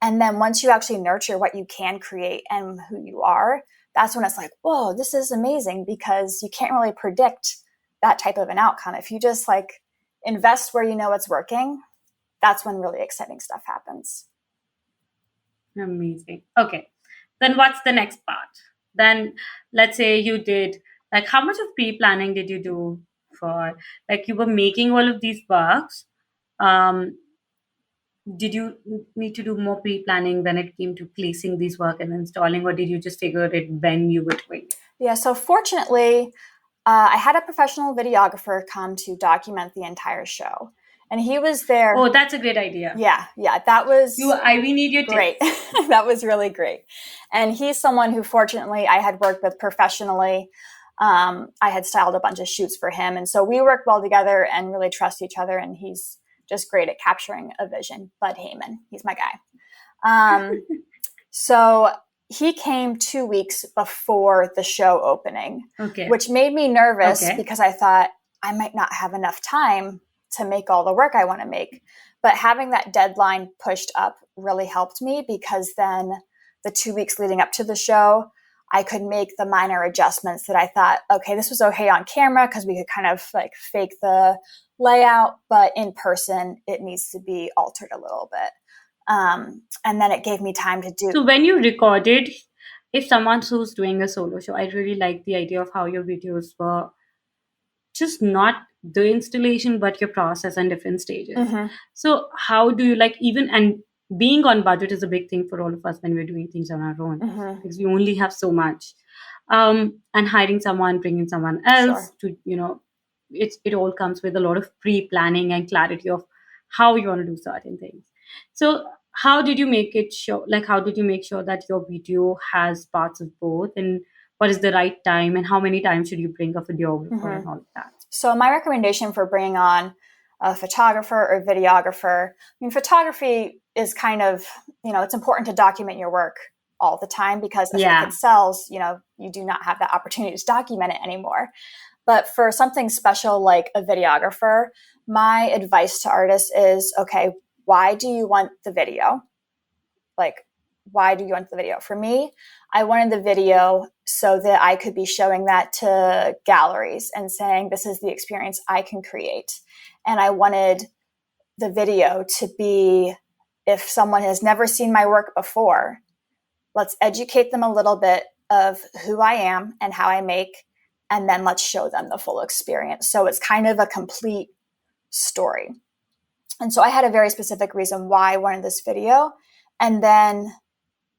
And then once you actually nurture what you can create and who you are, that's when it's like, whoa, this is amazing, because you can't really predict that type of an outcome. If you just like invest where you know it's working, that's when really exciting stuff happens. Amazing. Okay. Then what's the next part? Then let's say you did like how much of pre-planning did you do for like you were making all of these works? Um, did you need to do more pre-planning when it came to placing these work and installing, or did you just figure it when you were doing it? Yeah, so fortunately, I had a professional videographer come to document the entire show, and he was there. Oh, that's a great idea. Yeah, that was We need your great. tips. That was really great. And he's someone who, fortunately, I had worked with professionally. I had styled a bunch of shoots for him, and so we work well together and really trust each other. And he's just great at capturing a vision. Bud Heyman, he's my guy. So he came 2 weeks before the show opening, Okay. which made me nervous Okay. because I thought I might not have enough time to make all the work I want to make. But having that deadline pushed up really helped me, because then the 2 weeks leading up to the show, I could make the minor adjustments that I thought, okay, this was okay on camera because we could kind of like fake the layout, but in person, it needs to be altered a little bit. And then it gave me time to do. So when you recorded, if someone who's doing a solo show, I really like the idea of how your videos were just not the installation, but your process and different stages. Mhm. So how do you like even and being on budget is a big thing for all of us when we're doing things on our own Mhm. because we only have so much. And hiring someone, bringing someone else Sure. to it all comes with a lot of pre-planning and clarity of how you want to do certain things. So how did you make it show like how did you make sure that your video has parts of both, and what is the right time and how many times should you bring a videographer and all of that? So my recommendation for bringing on a photographer or videographer. I mean, photography is kind of, it's important to document your work all the time because if it sells, you do not have that opportunity to document it anymore. But for something special like a videographer, my advice to artists is, okay, why do you want the video? Like, why do you want the video? For me, I wanted the video so that I could be showing that to galleries and saying, this is the experience I can create. And I wanted the video to be, if someone has never seen my work before, let's educate them a little bit of who I am and how I make, and then let's show them the full experience. So it's kind of a complete story. And so I had a very specific reason why I wanted this video. And then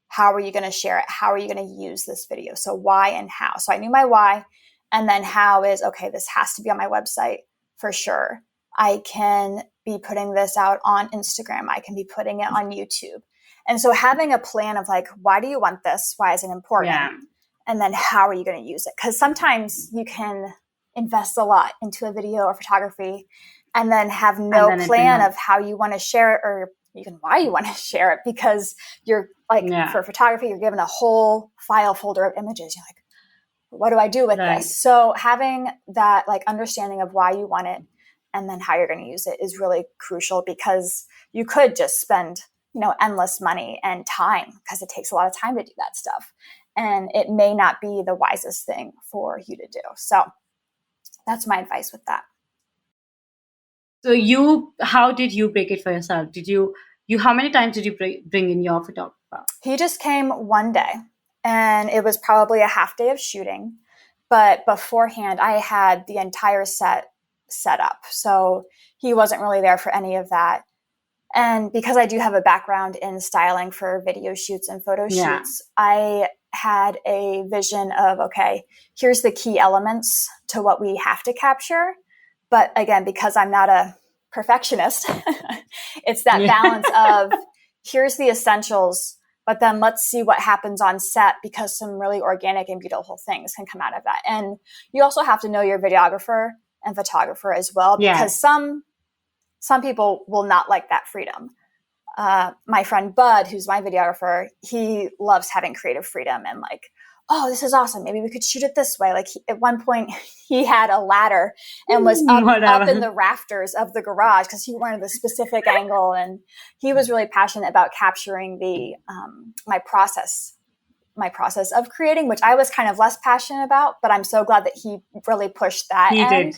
how are you going to share it? How are you going to use this video? So why and how. So I knew my why. And then how is, okay, this has to be on my website for sure. I can be putting this out on Instagram. I can be putting it on YouTube. And so having a plan of like, why do you want this? Why is it important? Yeah. And then how are you going to use it? Because sometimes you can invest a lot into a video or photography and then have no plan of how you want to share it or even why you want to share it, because you're like, for photography, you're given a whole file folder of images. You're like, what do I do with this? So having that like understanding of why you want it and then how you're going to use it is really crucial, because you could just spend, endless money and time, because it takes a lot of time to do that stuff. And it may not be the wisest thing for you to do. So that's my advice with that. So how did you break it for yourself? How many times did you bring in your photographer? He just came one day, and it was probably a half day of shooting. But beforehand, I had the entire set up. So he wasn't really there for any of that. And because I do have a background in styling for video shoots and photo shoots, I had a vision of, okay, here's the key elements to what we have to capture. But again, because I'm not a perfectionist, it's that balance of here's the essentials, but then let's see what happens on set, because some really organic and beautiful things can come out of that. And you also have to know your videographer and photographer as well, because some people will not like that freedom. My friend Bud, who's my videographer, he loves having creative freedom and like, oh, this is awesome. Maybe we could shoot it this way. Like at one point he had a ladder and was up in the rafters of the garage because he wanted the specific angle. And he was really passionate about capturing the my process of creating, which I was kind of less passionate about, but I'm so glad that he really pushed that end,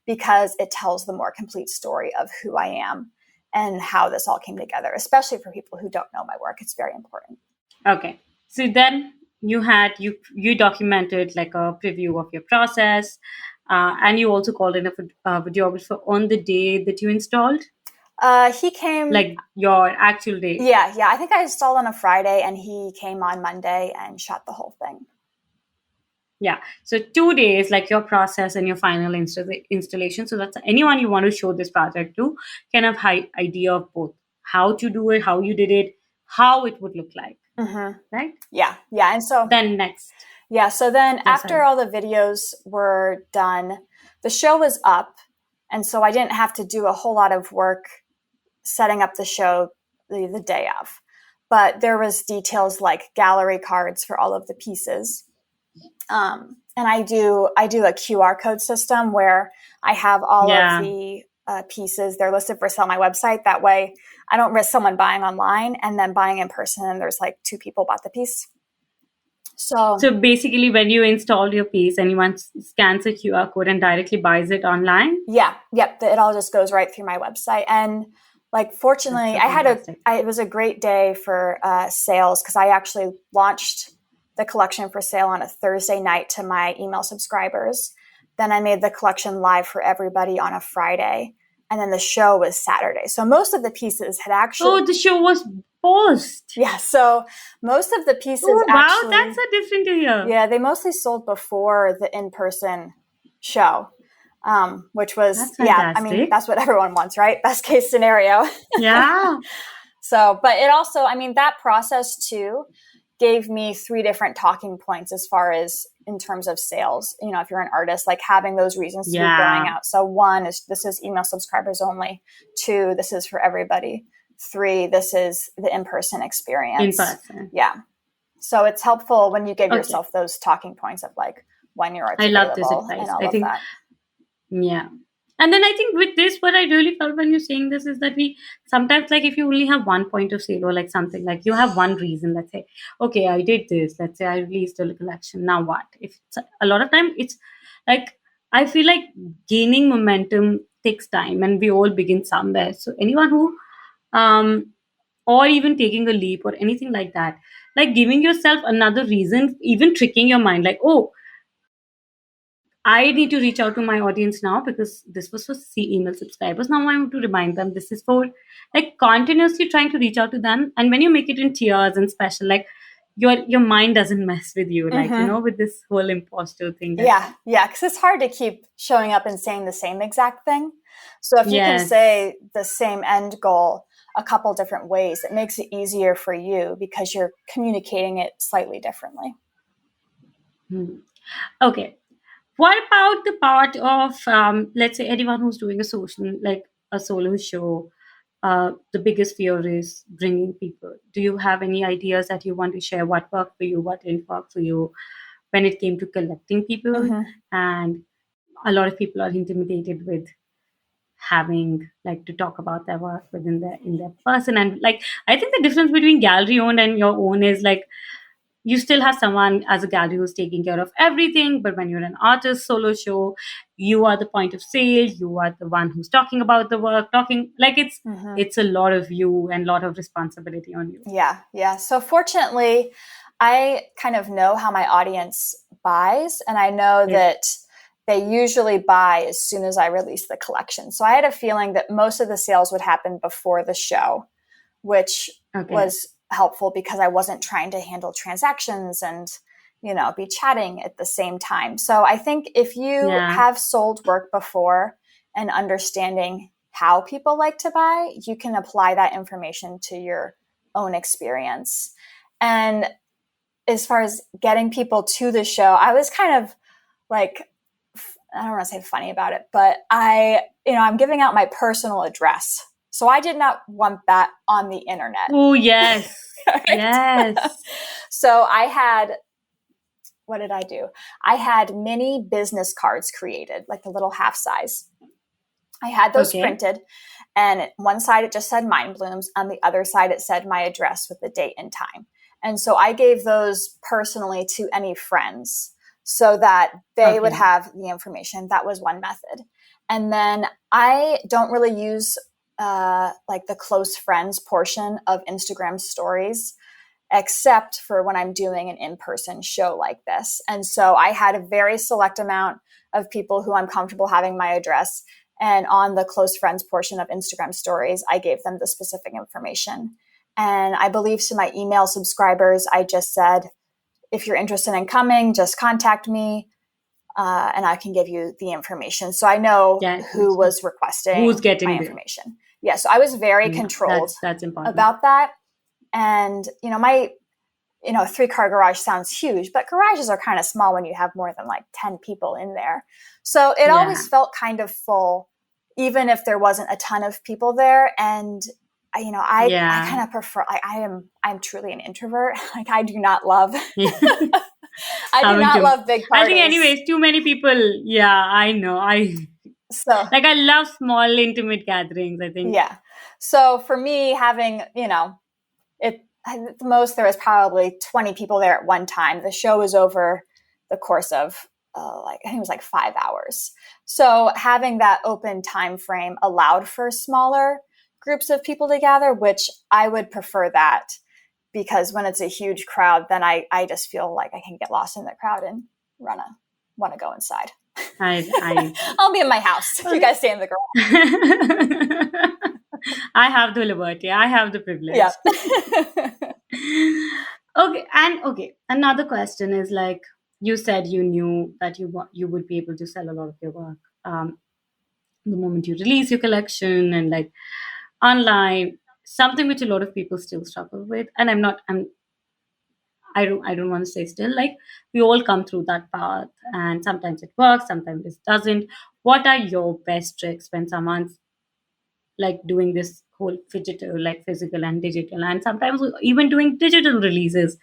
because it tells the more complete story of who I am and how this all came together, especially for people who don't know my work. It's very important. Okay. So then you documented like a preview of your process, and you also called in a videographer on the day that you installed? He came... Like your actual day? Yeah. I think I installed on a Friday, and he came on Monday and shot the whole thing. Yeah. So 2 days, like your process and your final installation. So that's anyone you want to show this project to can have high idea of both how to do it, how you did it, how it would look like. Mm-hmm. Right? Yeah. And so then next. Yeah. So then after all the videos were done, the show was up. And so I didn't have to do a whole lot of work setting up the show the day of. But there was details like gallery cards for all of the pieces. And I do a QR code system where I have all of the pieces. They're listed for sale on my website. That way I don't risk someone buying online and then buying in person, and there's like 2 people bought the piece. So basically when you install your piece, anyone scans a QR code and directly buys it online? Yeah. Yep. It all just goes right through my website. And like, fortunately, it was a great day for sales, because I actually launched the collection for sale on a Thursday night to my email subscribers. Then I made the collection live for everybody on a Friday. And then the show was Saturday. So most of the pieces had actually... Oh, the show was post. Yeah. So most of the pieces wow, that's a different idea. Yeah, they mostly sold before the in-person show, which was... I mean, that's what everyone wants, right? Best case scenario. Yeah. So, but it also, I mean, that process too gave me 3 different talking points as far as in terms of sales. If you're an artist, like having those reasons to be going Yeah. out. So one is, this is email subscribers only. Two, this is for everybody. Three, this is the in-person In experience. person. Yeah. So it's helpful when you give Okay. yourself those talking points of like when your art's I love this available and advice. all I of think, that. yeah. And then I think with this, what I really felt when you're saying this is that we sometimes, like, if you only have one point of sale or like something, like you have one reason, let's say, okay, I did this, let's say I released a collection, now what? If it's a lot of time, it's like, I feel like gaining momentum takes time and we all begin somewhere. So anyone who, or even taking a leap or anything like that, like giving yourself another reason, even tricking your mind, like, oh, I need to reach out to my audience now because this was for email subscribers. Now I want to remind them this is for, like, continuously trying to reach out to them. And when you make it in tiers and special, like your mind doesn't mess with you, like, with this whole imposter thing. Yeah, because it's hard to keep showing up and saying the same exact thing. So if you can Yes. say the same end goal a couple different ways, it makes it easier for you because you're communicating it slightly differently. Okay. What about the part of, let's say, anyone who's doing a social, like a solo show? The biggest fear is bringing people. Do you have any ideas that you want to share? What worked for you? What didn't work for you when it came to collecting people? And a lot of people are intimidated with having, like, to talk about their work within their in their person. And like, I think the difference between gallery owned and your own is like, you still have someone as a gallery who's taking care of everything, but when you're an artist solo show, you are the point of sale, you are the one who's talking about the work, talking, like, it's a lot of you and a lot of responsibility on you. Yeah. So fortunately, I kind of know how my audience buys, and I know that they usually buy as soon as I release the collection. So I had a feeling that most of the sales would happen before the show, which was helpful because I wasn't trying to handle transactions and, be chatting at the same time. So I think if you have sold work before and understanding how people like to buy, you can apply that information to your own experience. And as far as getting people to the show, I was kind of like, I don't want to say funny about it, but I'm giving out my personal address. So I did not want that on the internet. Oh, yes. Right? Yes. So what did I do? I had mini business cards created, like the little half size. I had those printed, and one side it just said Mind Blooms. On the other side, it said my address with the date and time. And so I gave those personally to any friends so that they would have the information. That was one method. And then I don't really use like the close friends portion of Instagram stories, except for when I'm doing an in-person show like this. And so I had a very select amount of people who I'm comfortable having my address. And on the close friends portion of Instagram stories, I gave them the specific information. And I believe to my email subscribers, I just said, if you're interested in coming, just contact me and I can give you the information. So I know who was requesting who's getting my information. Yeah, so I was very controlled that's important about that. And, my 3-car garage sounds huge, but garages are kind of small when you have more than like 10 people in there. So it always felt kind of full, even if there wasn't a ton of people there. And, I kind of prefer, I'm truly an introvert. Like I do not love, I do not love big parties. I think anyways, too many people. Yeah, I know. I love small intimate gatherings, I think. Yeah. So for me, having, at the most, there was probably 20 people there at one time. The show was over the course of I think it was like 5 hours. So having that open time frame allowed for smaller groups of people to gather, which I would prefer that, because when it's a huge crowd, then I just feel like I can get lost in the crowd and want to go inside. I'll be in my house. You guys stay in the garage. I have the liberty. I have the privilege. Yeah. Okay. Another question is, like, you said you knew that you would be able to sell a lot of your work the moment you release your collection and like online, something which a lot of people still struggle with. And I don't want to say still, like we all come through that path, and sometimes it works, sometimes it doesn't. What are your best tricks when someone's like doing this whole digital, like physical and digital, and sometimes even doing digital releases?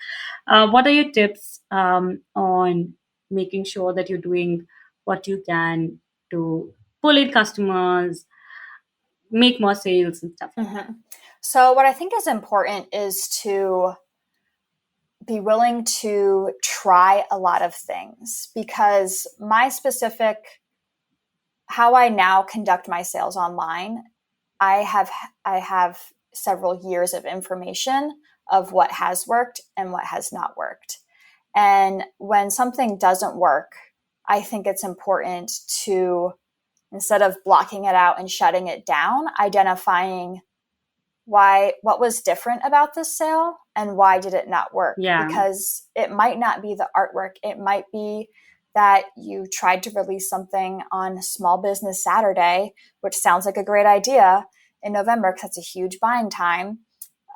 What are your tips on making sure that you're doing what you can to pull in customers, make more sales and stuff like that? So, what I think is important is to be willing to try a lot of things, because my specific, how I now conduct my sales online, I have several years of information of what has worked and what has not worked. And when something doesn't work, I think it's important to, instead of blocking it out and shutting it down, identifying what was different about this sale and why did it not work. Yeah. Because it might not be the artwork. It might be that you tried to release something on Small Business Saturday, which sounds like a great idea in November because it's a huge buying time.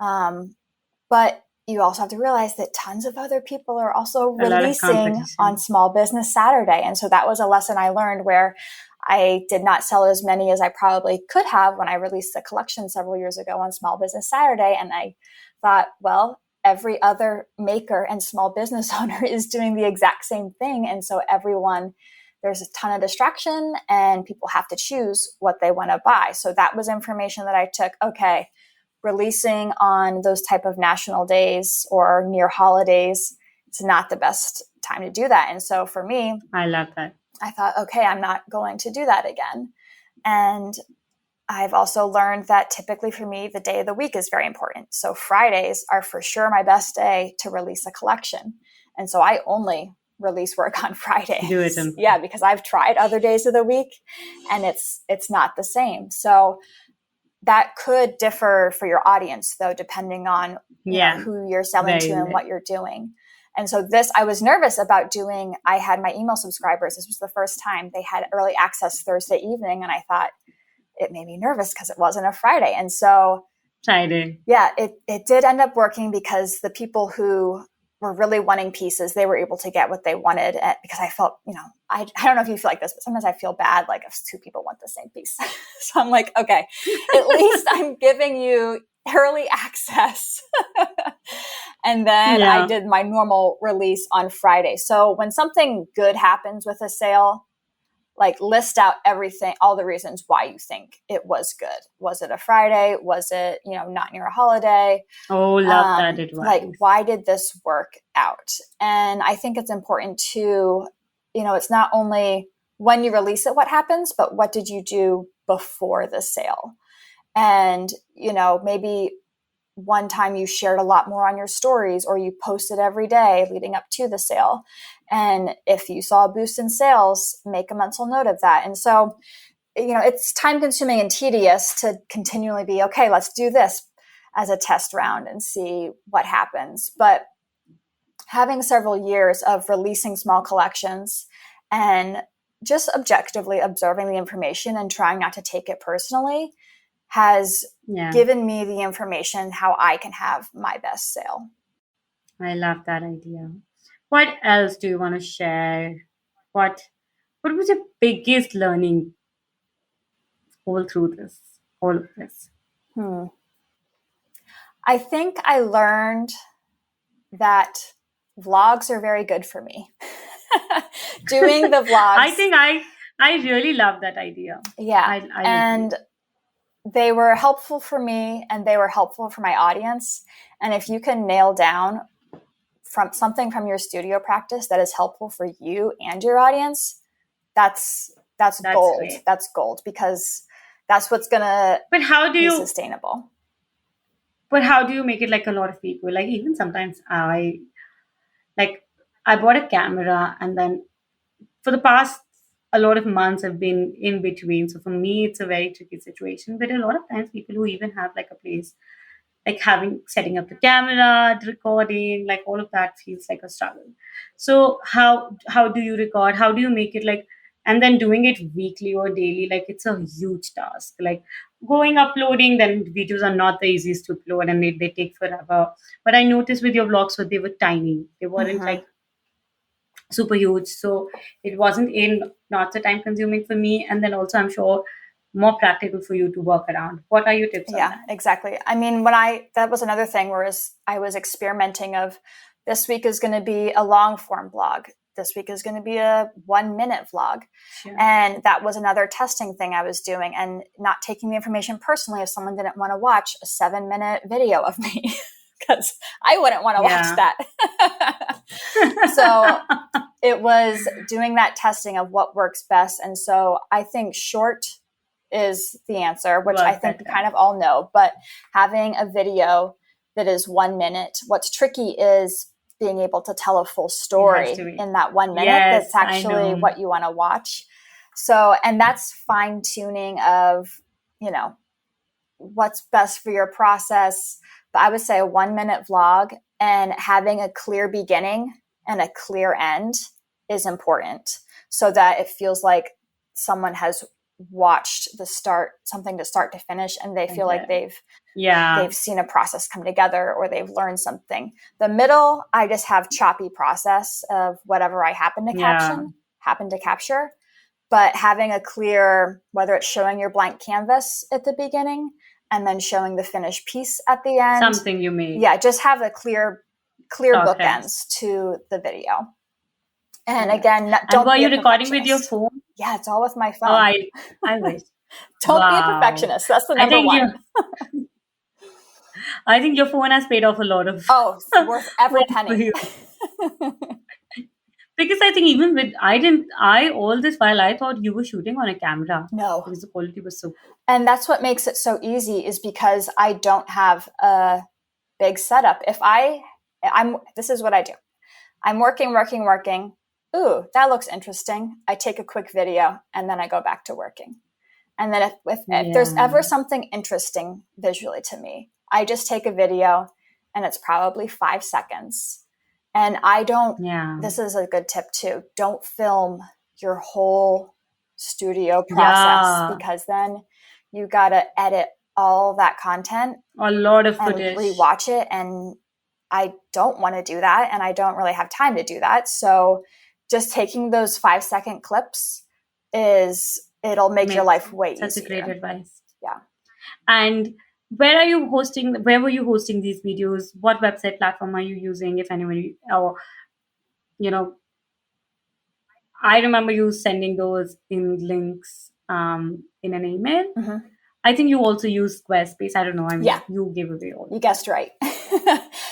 But you also have to realize that tons of other people are also A lot of releasing competition. on Small Business Saturday. And so that was a lesson I learned, where I did not sell as many as I probably could have when I released the collection several years ago on Small Business Saturday. And I thought, well, every other maker and small business owner is doing the exact same thing. And so there's a ton of distraction and people have to choose what they want to buy. So that was information that I took. Okay, releasing on those type of national days or near holidays, it's not the best time to do that. And so for me, I love that. I thought, okay, I'm not going to do that again. And I've also learned that typically for me, the day of the week is very important. So Fridays are for sure my best day to release a collection. And so I only release work on Fridays. Do it. Yeah, because I've tried other days of the week and it's not the same. So that could differ for your audience, though, depending on who you're selling to and what you're doing. And so I was nervous about doing. I had my email subscribers. This was the first time they had early access Thursday evening. And I thought it made me nervous because it wasn't a Friday. And so Friday. Yeah, it did end up working because the people who were really wanting pieces, they were able to get what they wanted because I felt, I don't know if you feel like this, but sometimes I feel bad, like if two people want the same piece. So I'm like, okay, at least I'm giving you early access. And then I did my normal release on Friday. So when something good happens with a sale, like list out everything, all the reasons why you think it was good. Was it a Friday? Was it, not near a holiday? Oh, love that advice. Like, why did this work out? And I think it's important to, it's not only when you release it, what happens, but what did you do before the sale? And, maybe one time you shared a lot more on your stories, or you posted every day leading up to the sale. And if you saw a boost in sales, make a mental note of that. And so, it's time consuming and tedious to continually be, okay, let's do this as a test round and see what happens. But having several years of releasing small collections and just objectively observing the information and trying not to take it personally has given me the information how I can have my best sale. I love that idea. What else do you want to share? What was your biggest learning all of this? I think I learned that vlogs are very good for me. Doing the vlogs. I think I really love that idea. Yeah. I and they were helpful for me and they were helpful for my audience. And if you can nail down from something from your studio practice that is helpful for you and your audience, that's gold. Great. That's gold, because that's what's gonna be sustainable. But how do you make it like a lot of people? Like even sometimes I bought a camera, and then for the past a lot of months I've been in between. So for me, it's a very tricky situation. But a lot of times people who even have like a place, like setting up the camera, the recording, like all of that feels like a struggle. So how do you record? How do you make it and then doing it weekly or daily? Like it's a huge task. Like going uploading, then videos are not the easiest to upload and they take forever. But I noticed with your vlogs, so they were tiny. They weren't Mm-hmm. like super huge. So it wasn't in not so time consuming for me. And then also I'm sure more practical for you to work around. What are your tips on Yeah, that? exactly. I mean, that was another thing, whereas I was experimenting of, this week is going to be a long form vlog. This week is going to be a 1 minute vlog. Sure. And that was another testing thing I was doing, and not taking the information personally if someone didn't want to watch a 7 minute video of me, because I wouldn't want to watch Yeah. that. So it was doing that testing of what works best. And so I think short is the answer, which I Work think we better. kind of all know, but having a video that is 1 minute, what's tricky is being able to tell a full It has story to be. in that 1 minute Yes, that's I actually know. what you want to watch. So, and that's fine tuning of, what's best for your process. But I would say a 1 minute vlog and having a clear beginning and a clear end is important, so that it feels like someone has watched something to start to finish, and they feel like Yeah. they've seen a process come together, or they've learned something. The middle, I just have choppy process of whatever I happen to capture. But having a clear, whether it's showing your blank canvas at the beginning and then showing the finished piece at the end. Something you made. Yeah, just have a clear Progress. bookends to the video. And Yeah. again, And don't were be you a recording with your perfectionist. phone? Yeah, it's all with my Oh, phone. I wish. Don't be a Wow. perfectionist. That's the I number think one. I think your phone has paid off a lot of Oh, it's worth every work for penny. you. Because I think even with I all this while I thought you were shooting on a camera No. because the quality was so good. And that's what makes it so easy, is because I don't have a big setup. This is what I do. I'm working. Ooh, that looks interesting. I take a quick video and then I go back to working. And then if there's Yeah. ever something interesting visually to me, I just take a video, and it's probably 5 seconds. And Yeah. this is a good tip too. Don't film your whole studio process, Yeah. because then you got to edit all that content A lot of and footage. rewatch it. And I don't want to do that, and I don't really have time to do that. So just taking those 5 second clips it'll make your Makes life way such a great easier. advice. Yeah. And where were you hosting these videos? What website platform are you using, if anyone, or you know, I remember you sending those in links in an email. Mm-hmm. I think you also use Squarespace. I don't know. I Yeah. mean, you gave away all. You guessed right.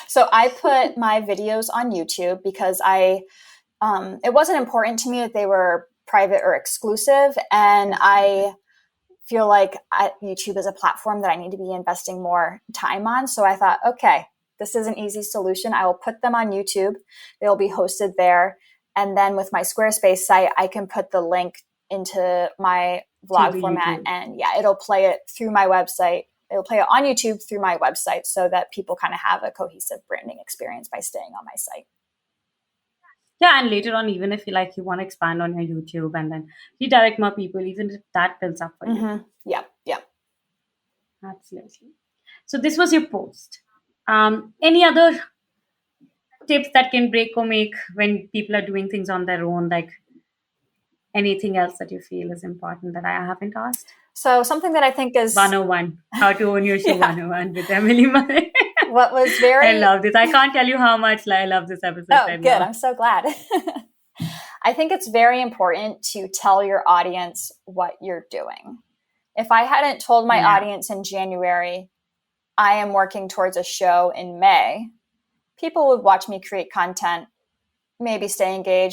So I put my videos on YouTube because it wasn't important to me that they were private or exclusive. And I feel like YouTube is a platform that I need to be investing more time on. So I thought, okay, this is an easy solution. I will put them on YouTube. They'll be hosted there. And then with my Squarespace site, I can put the link into my To vlog the format. YouTube. And yeah, it'll play it through my website. It'll play it on YouTube through my website, so that people kind of have a cohesive branding experience by staying on my site. Yeah, and later on, even if you want to expand on your YouTube and then redirect more people, even if that builds up for you. Mm-hmm. Yeah, yeah. Absolutely. So this was your post. Any other tips that can break or make when people are doing things on their own? Like anything else that you feel is important that I haven't asked? So something that I think is 101. How to own your show yeah. 101 with Emily Murray. What was I very love this. I can't tell you how much I love this episode Oh, right good. now. I'm so glad. I think it's very important to tell your audience what you're doing. If I hadn't told my Yeah. audience in January, I am working towards a show in May, people would watch me create content, maybe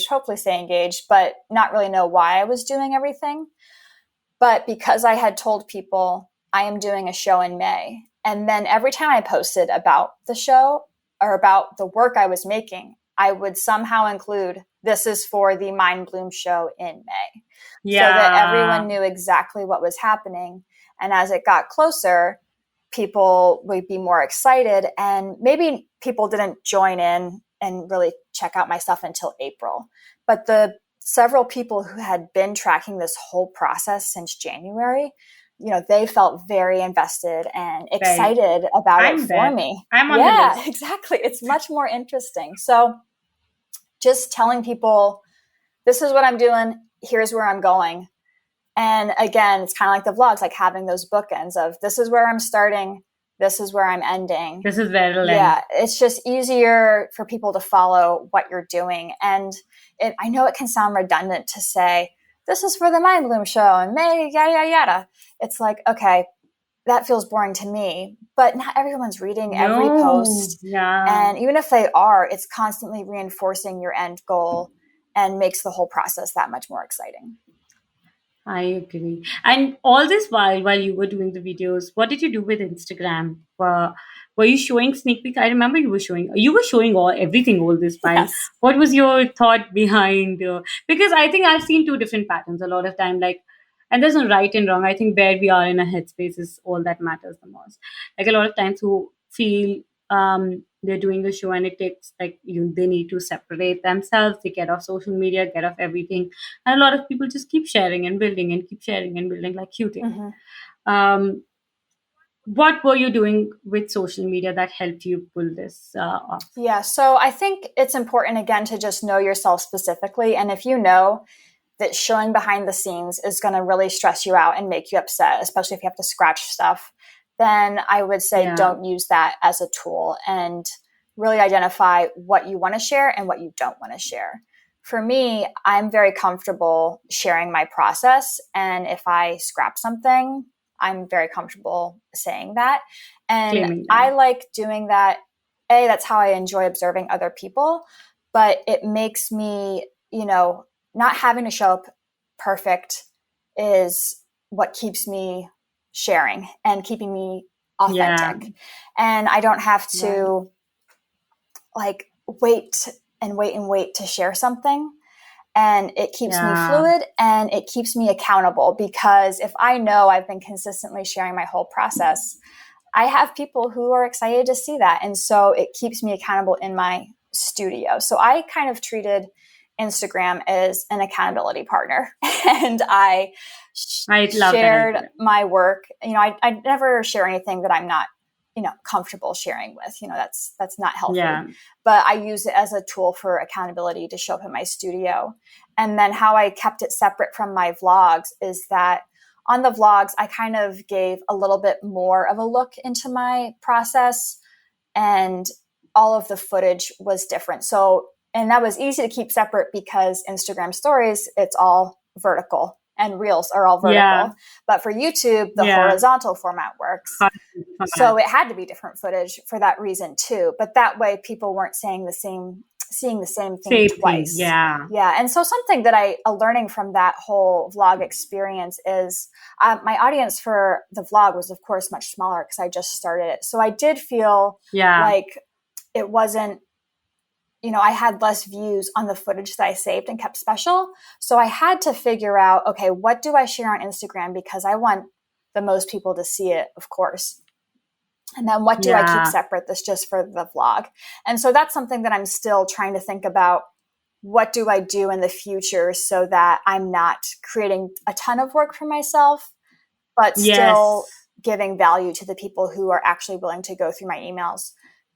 hopefully stay engaged, but not really know why I was doing everything. But because I had told people I am doing a show in May, and then every time I posted about the show or about the work I was making, I would somehow include, this is for the Mind Bloom show in May. Yeah. So that everyone knew exactly what was happening. And as it got closer, people would be more excited. And maybe people didn't join in and really check out my stuff until April. But the several people who had been tracking this whole process since January they felt very invested and Very. excited about it I'm for there. me. I'm on the Yeah, list. exactly. It's much more interesting. So just telling people, this is what I'm doing, here's where I'm going. And again, it's kind of like the vlogs, like having those bookends of this is where I'm starting, this is where I'm ending. This is where it'll end. Yeah, it's just easier for people to follow what you're doing. And I know it can sound redundant to say, this is for the Mind Bloom show and may yada, yada, yada. It's like, okay, that feels boring to me, but not everyone's reading every No. post. Yeah. And even if they are, it's constantly reinforcing your end goal and makes the whole process that much more exciting. I agree. And all this while you were doing the videos, what did you do with Instagram? Were you showing sneak peek? I remember you were showing all everything all this while. Yes. What was your thought behind? Because I think I've seen two different patterns a lot of time. Like, and there's no right and wrong. I think where we are in a headspace is all that matters the most. Like a lot of times, who feel they're doing the show and it takes like they need to separate themselves. They get off social media, get off everything, and a lot of people just keep sharing and building and keep sharing and building like cute. Mm-hmm. Um, what were you doing with social media that helped you pull this off? Yeah. So I think it's important, again, to just know yourself specifically. And if you know that showing behind the scenes is going to really stress you out and make you upset, especially if you have to scratch stuff, then I would say Yeah, don't use that as a tool and really identify what you want to share and what you don't want to share. For me, I'm very comfortable sharing my process. And if I scrap something, I'm very comfortable saying that. And claiming that. I like doing that. That's how I enjoy observing other people, but it makes me, not having to show up perfect is what keeps me sharing and keeping me Yeah, authentic. And I don't have right. to like wait and wait and wait to share something. And it keeps me Yeah, fluid and it keeps me accountable, because if I know I've been consistently sharing my whole process, I have people who are excited to see that. And so it keeps me accountable in my studio. So I kind of treated Instagram as an accountability partner. And I I love that shared idea. my work. I never share anything that I'm not, comfortable sharing with. That's not healthy. Yeah, But I use it as a tool for accountability to show up in my studio. And then how I kept it separate from my vlogs is that on the vlogs, I kind of gave a little bit more of a look into my process, and all of the footage was different. So, and that was easy to keep separate because Instagram stories, it's all vertical and reels are all yeah, vertical. But for YouTube, the yeah. horizontal format works. So Format. it had to be different footage for that reason too. But that way people weren't seeing the same thing Same thing. twice. Yeah, Yeah. And so something that a learning from that whole vlog experience is my audience for the vlog was, of course, much smaller because I just started it. So I did feel yeah, like it wasn't, I had less views on the footage that I saved and kept special. So I had to figure out, okay, what do I share on Instagram? Because I want the most people to see it, of course. And then what do I keep yeah, separate that's just for the vlog? And so that's something that I'm still trying to think about. What do I do in the future so that I'm not creating a ton of work for myself, but still yes. giving value to the people who are actually willing to go through my emails,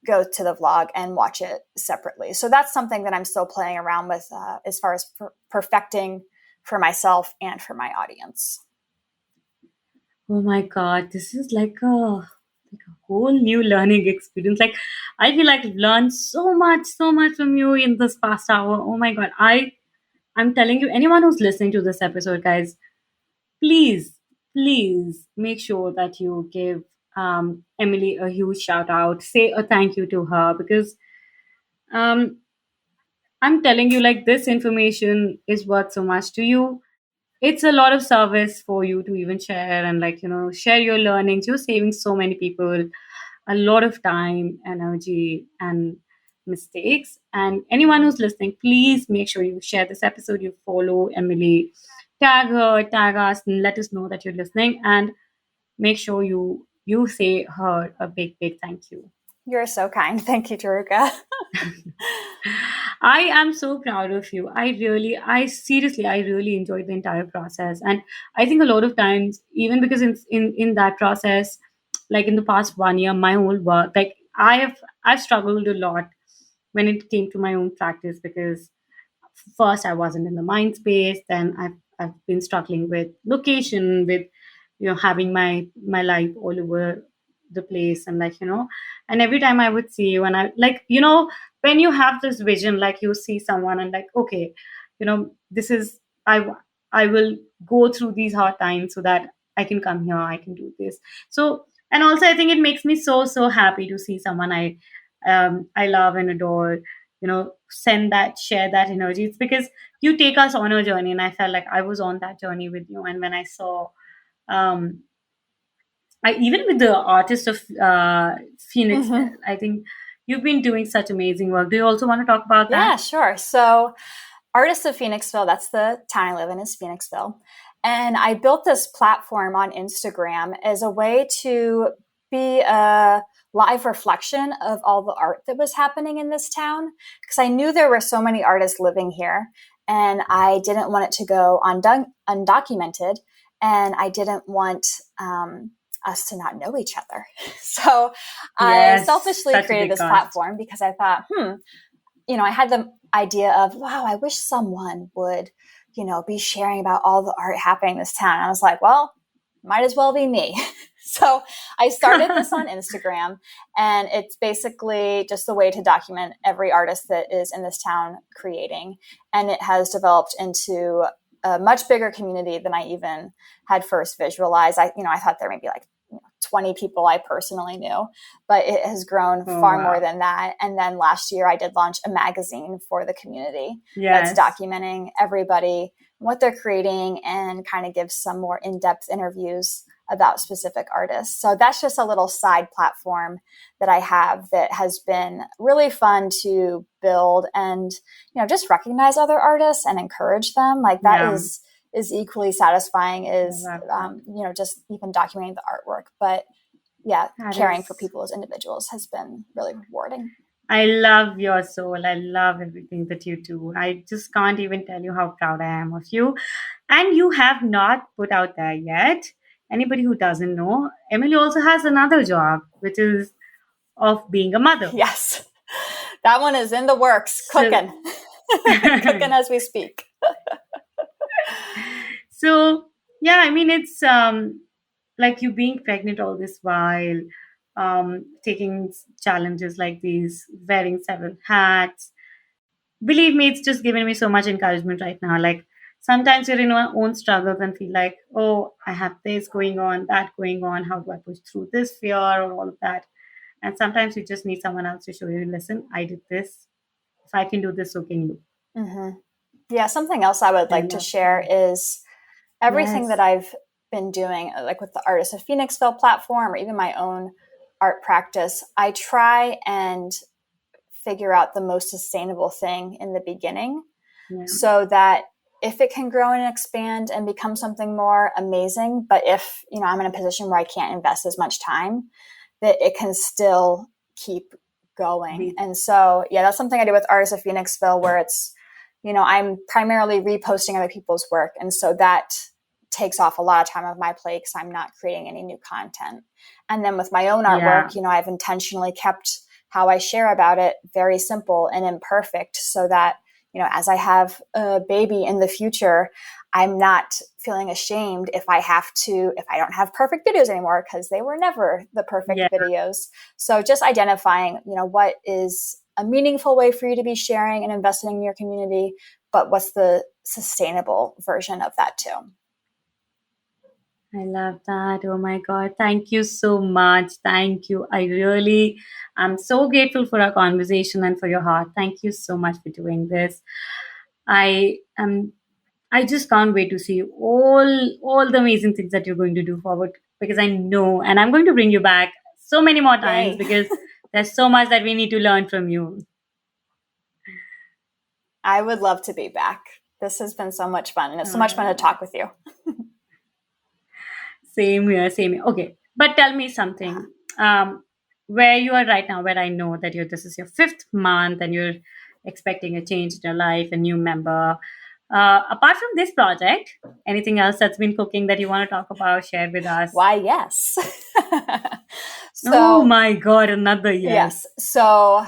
go to the vlog and watch it separately. So that's something that I'm still playing around with as far as perfecting for myself and for my audience. Oh my God, this is like a whole new learning experience. Like I feel like I've learned so much from you in this past hour. Oh my God, I'm telling you, anyone who's listening to this episode, guys, please, please make sure that you give Emily a huge shout out. Say a thank you to her because um, I'm telling you, like this information is worth so much to you. It's a lot of service for you to even share and share your learnings. You're saving so many people a lot of time, energy, and mistakes. And anyone who's listening, please make sure you share this episode, you follow Emily, tag her, tag us, and let us know that you're listening. And make sure you say her a big thank you. You're so kind. Thank you, Taruka. I am so proud of you. I seriously, I really enjoyed the entire process, and I think a lot of times, even because in that process, like in the past 1 year, my whole work, like I've struggled a lot when it came to my own practice because first I wasn't in the mind space, then I've been struggling with location, with having my life all over the place, and and every time I would see you, and I like when you have this vision, like you see someone and like, okay, this is I will go through these hard times so that I can come here, I can do this. So, and also I think it makes me so happy to see someone I love and adore, send that, share that energy. It's because you take us on a journey, and I felt like I was on that journey with you. And when I saw, um I even with the artist of Phoenixville, Mhm. I think you've been doing such amazing work. Do you also want to talk about that? Yeah, sure. So, Artists of Phoenixville, that's the town I live in, is Phoenixville. And I built this platform on Instagram as a way to be a live reflection of all the art that was happening in this town. Because I knew there were so many artists living here, and I didn't want it to go undocumented, and I didn't want us to not know each other. So I Yes, selfishly such a created big this cost. platform because I thought, I had the idea of, wow, I wish someone would, be sharing about all the art happening in this town. And I was like, well, might as well be me. So I started this on Instagram, and it's basically just a way to document every artist that is in this town creating. And it has developed into a much bigger community than I even had first visualized. I thought there may be like 20 people I personally knew, but it has grown Oh far more wow. than that. And then last year, I did launch a magazine for the community that's Yes. documenting everybody, what they're creating, and kind of gives some more in depth interviews about specific artists. So that's just a little side platform that I have that has been really fun to build and, just recognize other artists and encourage them. Like that Yeah, is equally satisfying I as love that. just even documenting the artwork. But yeah, That caring for is, people as individuals has been really rewarding. I love your soul. I love everything that you do. I just can't even tell you how proud I am of you. And you have not put out there yet. Anybody who doesn't know, Emily also has another job, which is of being a mother. Yes, that one is in the works, So, cooking, cooking as we speak. so yeah, I mean, it's like you being pregnant all this while, taking challenges like these, wearing several hats. Believe me, it's just given me so much encouragement right now. Like sometimes you're in your own struggles and feel like, oh, I have this going on, that going on. How do I push through this fear or all of that? And sometimes you just need someone else to show you, listen, I did this. If I can do this, so can you. Hmm. Yeah, something else I would I like to love share that. is everything that Yes. I've been doing, like with the Artists of Phoenixville platform or even my own art practice. I try and figure out the most sustainable thing in the beginning Yeah. so that if it can grow and expand and become something more amazing, but if I'm in a position where I can't invest as much time, that it can still keep going. Be, And so yeah, that's something I do with Artists of Phoenixville, where it's I'm primarily reposting other people's work, and so that takes off a lot of time of my plate because I'm not creating any new content. And then with my own yeah. artwork, I've intentionally kept how I share about it very simple and imperfect so that, as I have a baby in the future, I'm not feeling ashamed if I don't have perfect videos anymore, because they were never the perfect Yeah. videos. So just identifying, what is a meaningful way for you to be sharing and investing in your community, but what's the sustainable version of that too. I love that. Oh my God. Thank you so much. Thank you. I'm so grateful for our conversation and for your heart. Thank you so much for doing this. I am I just can't wait to see all the amazing things that you're going to do forward, because I know, and I'm going to bring you back so many more times Yay. because there's so much that we need to learn from you. I would love to be back. This has been so much fun, and it's so much fun to Uh, talk with you. Same here, same here. Okay, but tell me something. Um, where you are right now, where I know that this is your 5th month and you're expecting a change in your life, a new member. Apart from this project, anything else that's been cooking that you want to talk about, share with us? Why, yes. Oh my God, another yes. So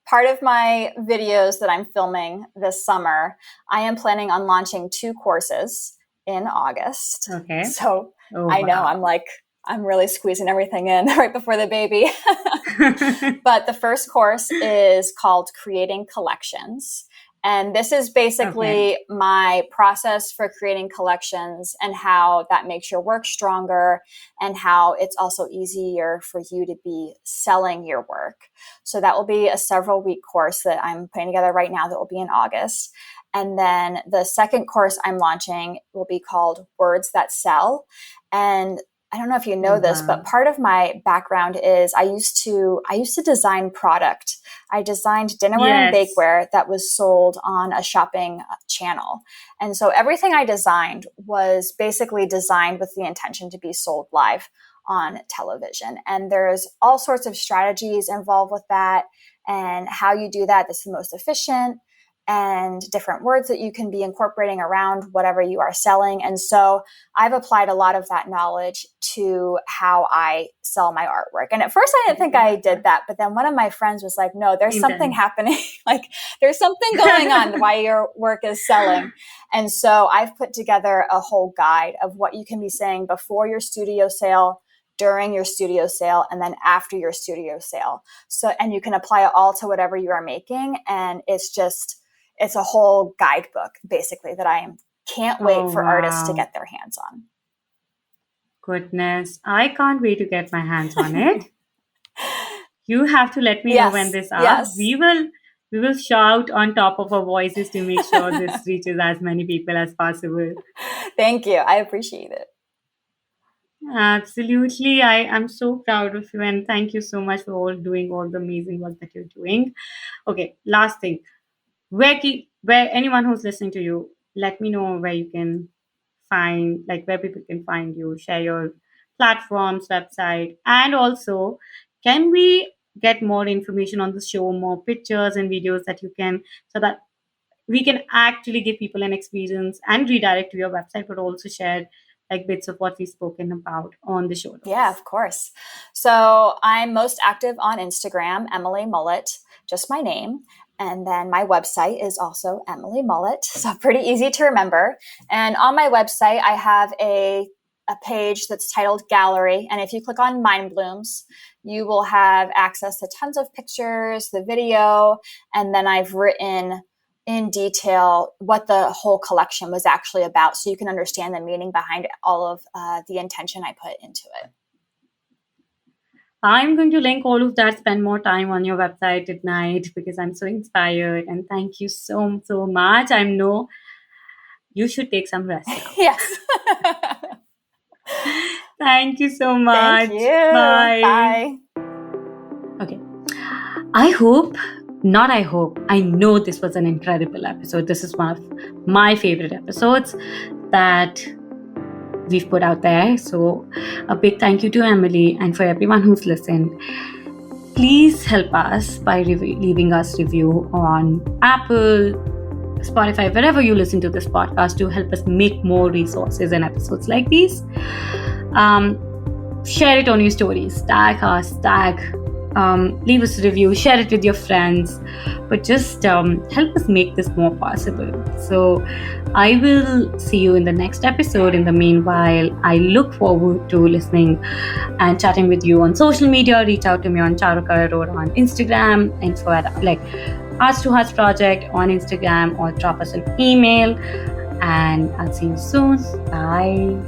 part of my videos that I'm filming this summer, I am planning on launching 2 courses in August. Okay. So Oh, I know wow. I'm really squeezing everything in right before the baby. But the first course is called Creating Collections. And this is basically my process for creating collections and how that makes your work stronger and how it's also easier for you to be selling your work. So that will be a several-week course that I'm putting together right now that will be in August. And then the second course I'm launching will be called Words That Sell. And I don't know if you know this, but part of my background is I used to design product. I designed dinnerware and bakeware that was sold on a shopping channel. And so everything I designed was basically designed with the intention to be sold live on television. And there's all sorts of strategies involved with that and how you do that that's the most efficient, and different words that you can be incorporating around whatever you are selling. And so I've applied a lot of that knowledge to how I sell my artwork. And at first I didn't think I did that, but then one of my friends was like, no, there's something happening. Like there's something going on why your work is selling. And so I've put together a whole guide of what you can be saying before your studio sale, during your studio sale, and then after your studio sale. So, and you can apply it all to whatever you are making. And it's a whole guidebook, basically, that I can't wait for artists to get their hands on. Goodness, I can't wait to get my hands on it. You have to let me know when this up. Yes. We will shout on top of our voices to make sure this reaches as many people as possible. Thank you. I appreciate it. Absolutely. I am so proud of you, and thank you so much for doing all the amazing work that you're doing. Okay, last thing. Where anyone who's listening to you, let me know where you can find, like where people can find you, share your platforms, website, and also can we get more information on the show, more pictures and videos that you can, so that we can actually give people an experience and redirect to your website, but also share like bits of what we've spoken about on the show. Yeah, of course. So I'm most active on Instagram, Emily Mullet, just my name. And then my website is also Emily Mullet, so pretty easy to remember. And on my website, I have a page that's titled Gallery. And if you click on Mind Blooms, you will have access to tons of pictures, the video, and then I've written in detail what the whole collection was actually about, so you can understand the meaning behind all of the intention I put into it. I'm going to link all of that, spend more time on your website at night because I'm so inspired. And thank you so, so much. I know you should take some rest now. Yes. Thank you so much. Thank you. Bye. Okay. I know this was an incredible episode. This is one of my favorite episodes that we've put out there. So a big thank you to Emily, and for everyone who's listened. Please help us by leaving us review on Apple, Spotify, wherever you listen to this podcast, to help us make more resources and episodes like these. Share it on your stories, tag us, leave us a review, share it with your friends, but just help us make this more possible. So I will see you in the next episode. In the meanwhile, I look forward to listening and chatting with you on social media. Reach out to me on Charukar or on Instagram, info at like Hearts to Hearts Project on Instagram, or drop us an email, and I'll see you soon. Bye.